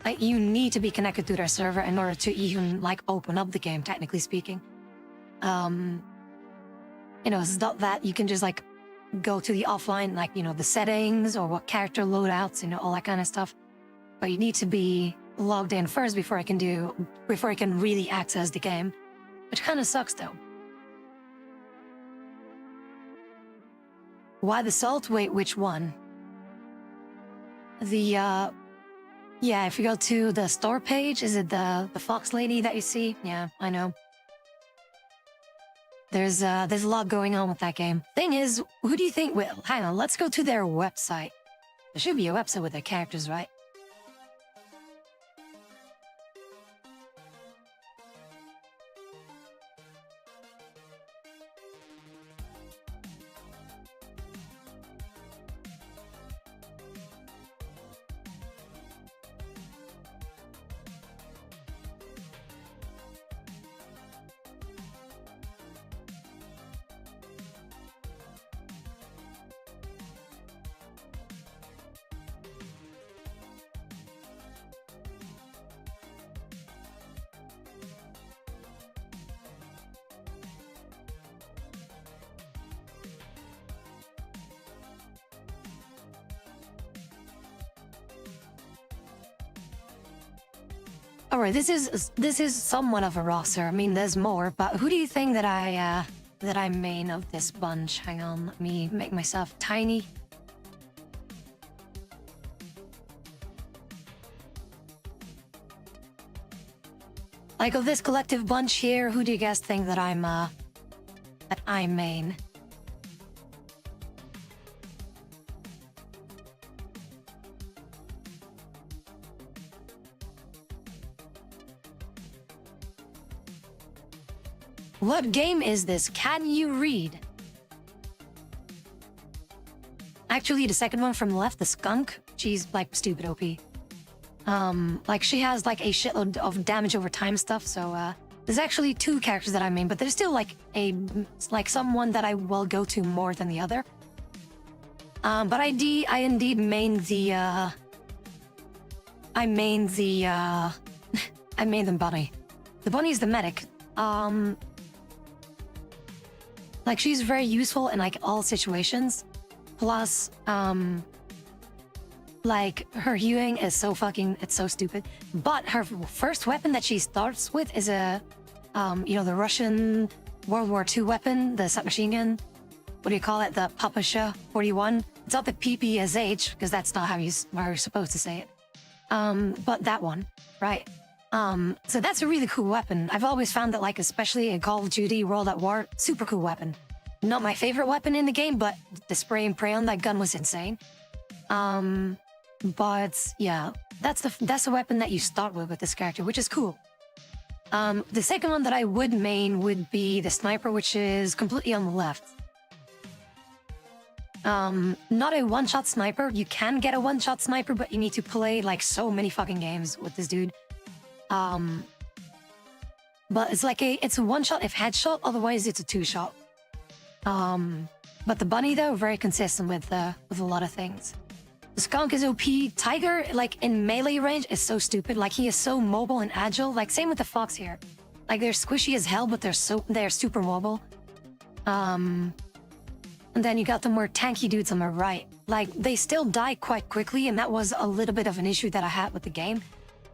Like, you need to be connected to their server in order to even like open up the game, technically speaking. You know, it's not that you can just like go to the offline, like, you know, the settings or what character loadouts, you know, all that kind of stuff. But you need to be logged in first before I can really access the game, which kind of sucks though. Why the salt? Wait, which one? The, yeah, if you go to the store page, is it the fox lady that you see? Yeah, I know. There's a lot going on with that game. Thing is, who do you think will? Hang on, let's go to their website. There should be a website with their characters, right? All right, this is somewhat of a roster. I mean, there's more, but who do you think that I'm main of this bunch? Hang on, let me make myself tiny. Like of this collective bunch here, who do you guys think that I'm main? What game is this? Can you read? Actually, the second one from the left, the skunk, she's like stupid OP. Like she has like a shitload of damage over time stuff, so there's actually two characters that I main, but there's still like someone that I will go to more than the other. But I indeed main the I main the bunny. The bunny is the medic. Like she's very useful in like all situations. Plus, like her hewing is it's so stupid. But her first weapon that she starts with is a, you know, the Russian World War II weapon, the submachine gun. What do you call it? The Papasha 41. It's not the PPSH because that's not how you're supposed to say it. But that one, right? So that's a really cool weapon. I've always found that, like, especially in Call of Duty, World at War, super cool weapon. Not my favorite weapon in the game, but the spray and pray on that gun was insane. But yeah, that's the weapon that you start with this character, which is cool. The second one that I would main would be the sniper, which is completely on the left. Not a one-shot sniper. You can get a one-shot sniper, but you need to play like so many fucking games with this dude. But it's a one-shot if headshot, otherwise it's a two-shot. But the bunny though, very consistent with a lot of things. The skunk is OP. Tiger, like in melee range, is so stupid. Like he is so mobile and agile. Like same with the fox here. Like they're squishy as hell, but they're super mobile. And then you got the more tanky dudes on the right. Like they still die quite quickly, and that was a little bit of an issue that I had with the game.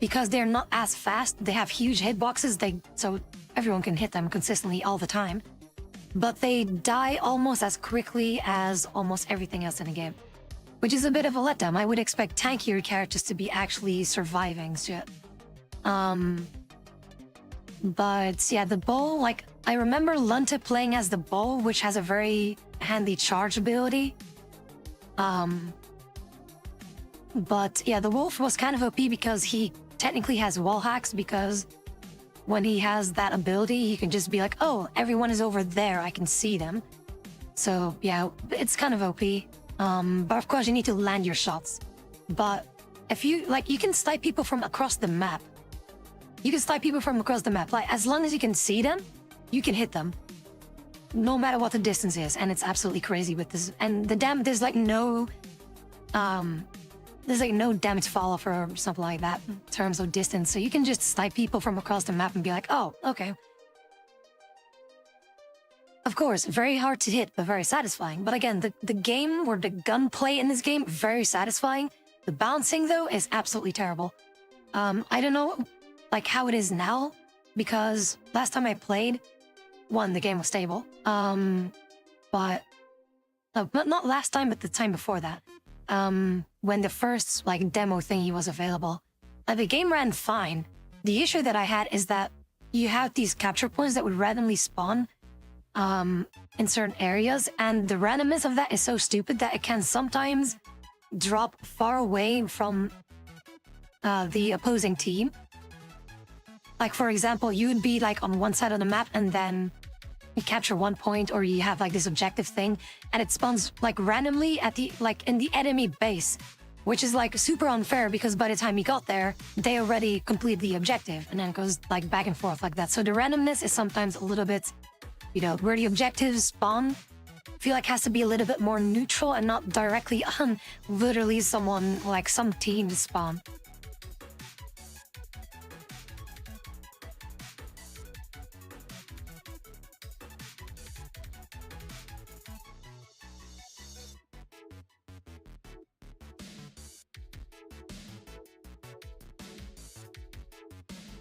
Because they're not as fast, they have huge hitboxes, so everyone can hit them consistently all the time. But they die almost as quickly as almost everything else in the game. Which is a bit of a letdown. I would expect tankier characters to be actually surviving shit. But yeah, the bow, like, I remember Lunta playing as the bow, which has a very handy charge ability. But yeah, the wolf was kind of OP because he technically has wall hacks, because when he has that ability, he can just be like, oh, everyone is over there, I can see them. So yeah, it's kind of OP. But of course you need to land your shots. But if you, like, you can snipe people from across the map. You can snipe people from across the map. Like, as long as you can see them, you can hit them. No matter what the distance is, and it's absolutely crazy with this. And there's like no damage fall off or something like that in terms of distance. So you can just snipe people from across the map and be like, oh, okay. Of course, very hard to hit, but very satisfying. But again, the game, or the gunplay in this game, very satisfying. The bouncing, though, is absolutely terrible. I don't know, like, how it is now, because last time I played, one, the game was stable. But not last time, but the time before that. When the first, like, demo thingy was available, the game ran fine. The issue that I had is that you have these capture points that would randomly spawn in certain areas, and the randomness of that is so stupid that it can sometimes drop far away from the opposing team. Like, for example, you would be like on one side of the map, and then you capture one point, or you have like this objective thing, and it spawns like randomly at the in the enemy base, which is like super unfair, because by the time you got there, they already completed the objective, and then it goes like back and forth like that. So the randomness is sometimes a little bit, you know, where the objectives spawn, I feel like has to be a little bit more neutral and not directly on literally someone, like some team to spawn.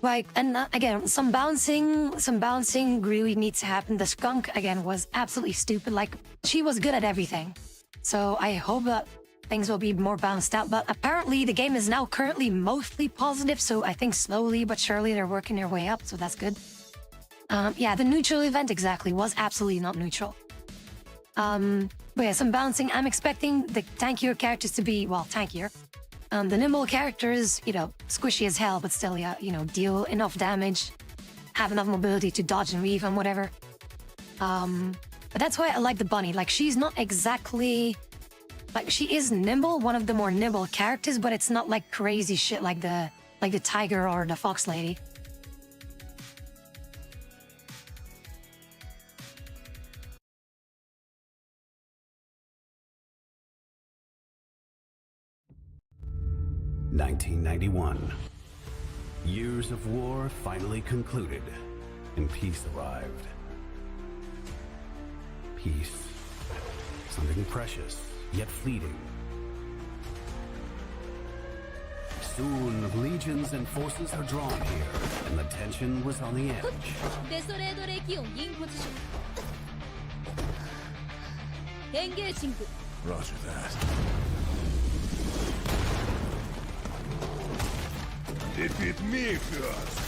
Like, and again, some bouncing really needs to happen. The skunk, again, was absolutely stupid. Like, she was good at everything. So I hope that things will be more balanced out. But apparently the game is now currently mostly positive, so I think slowly but surely they're working their way up, so that's good. Yeah, the neutral event exactly was absolutely not neutral. But yeah, some bouncing. I'm expecting the tankier characters to be, well, tankier. The nimble characters, you know, squishy as hell, but still, yeah, you know, deal enough damage, have enough mobility to dodge and weave and whatever. But that's why I like the bunny. Like, she's not exactly... Like, she is nimble, one of the more nimble characters, but it's not like crazy shit like the tiger or the fox lady. (1991). Years of war finally concluded, and peace arrived. Peace. Something precious, yet fleeting. Soon, legions and forces are drawn here, and the tension was on the edge. デソレードレギオンインポジションエンゲージング Roger that. Defeat me first.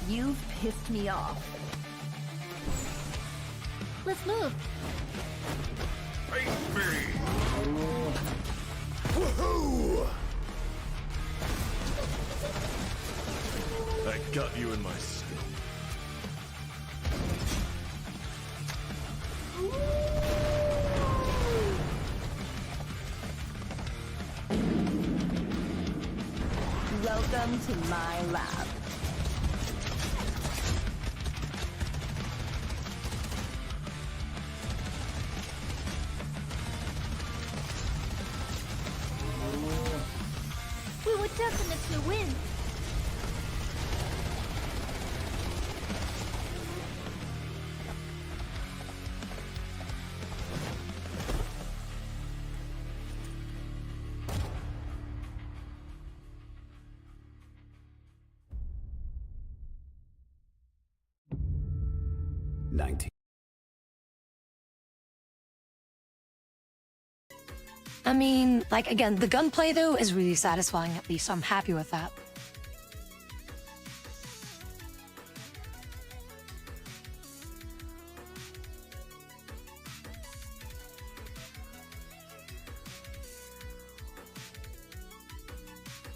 You've pissed me off. Let's move. Face me. Woohoo! I got you in my scope. Welcome to my lab. We were destined to win. I mean, like, again, the gunplay, though, is really satisfying, at least. I'm happy with that.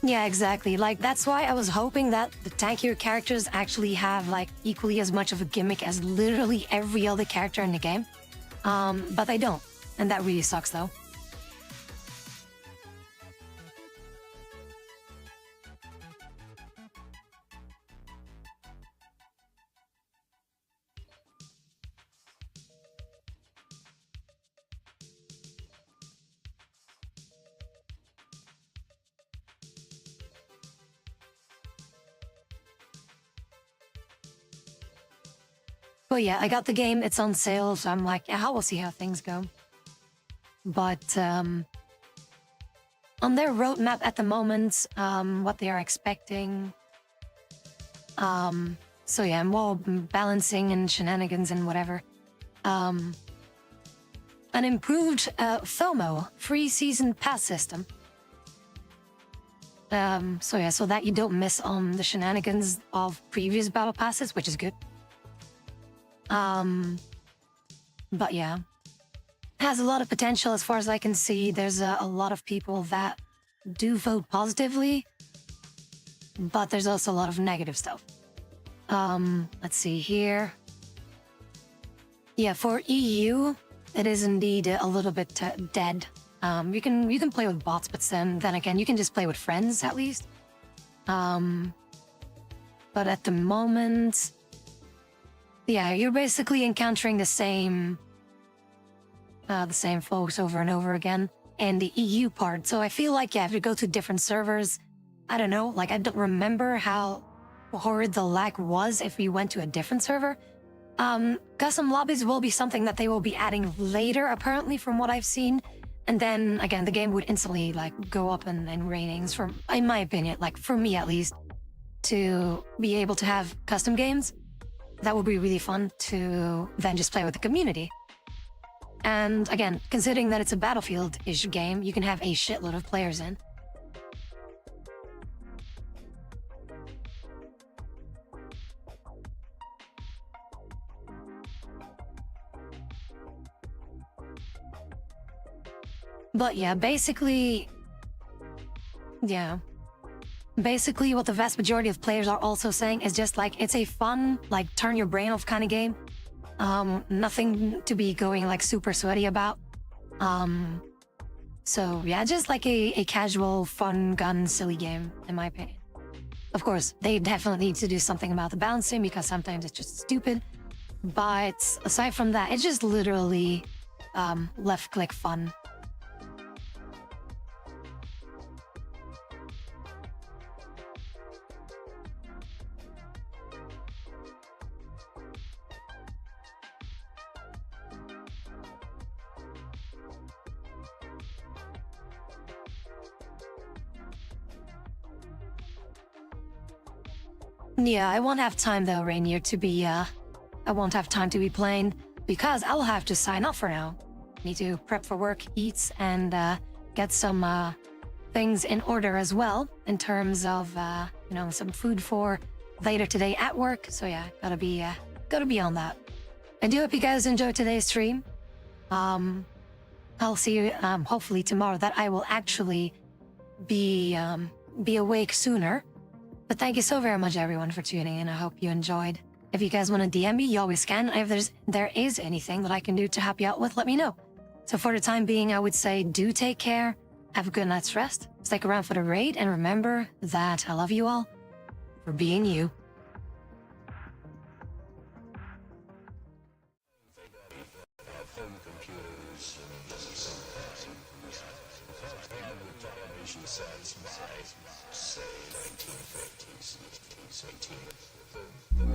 Yeah, exactly. Like, that's why I was hoping that the tankier characters actually have, like, equally as much of a gimmick as literally every other character in the game. But they don't. And that really sucks, though. But yeah, I got the game. It's on sale, so I'm like, yeah, we'll see how things go. But on their roadmap at the moment, what they are expecting. So yeah, more balancing and shenanigans and whatever. An improved FOMO, free season pass system. So yeah, so that you don't miss on the shenanigans of previous battle passes, which is good. But yeah, has a lot of potential as far as I can see. There's a lot of people that do vote positively, but there's also a lot of negative stuff. Let's see here. Yeah, for EU, it is indeed a little bit dead. You can play with bots, but then again, you can just play with friends at least. But at the moment, yeah, you're basically encountering the same folks over and over again in the EU part. So I feel like, yeah, if you go to different servers, I don't know, like I don't remember how horrid the lag was if we went to a different server. Custom lobbies will be something that they will be adding later, apparently, from what I've seen. And then, again, the game would instantly, like, go up in ratings, in my opinion, like, for me at least, to be able to have custom games. That would be really fun to then just play with the community. And again, considering that it's a Battlefield-ish game, you can have a shitload of players in. But yeah, basically what the vast majority of players are also saying is just like, it's a fun, like, turn your brain off kind of game. Nothing to be going like super sweaty about. So yeah, just like a casual, fun, gun, silly game, in my opinion. Of course, they definitely need to do something about the balancing because sometimes it's just stupid. But aside from that, it's just literally left-click fun. Yeah, I won't have time though, Rainier, to be, I won't have time to be playing because I'll have to sign off for now. Need to prep for work, eat, and get some things in order as well in terms of, you know, some food for later today at work. So yeah, gotta be on that. I do hope you guys enjoyed today's stream. I'll see you, hopefully tomorrow that I will actually be awake sooner. But thank you so very much, everyone, for tuning in. I hope you enjoyed. If you guys want to DM me, you always can. If there is anything that I can do to help you out with, let me know. So for the time being, I would say do take care, have a good night's rest, stick around for the raid, and remember that I love you all for being you. Says by, say, 1950s, 18th.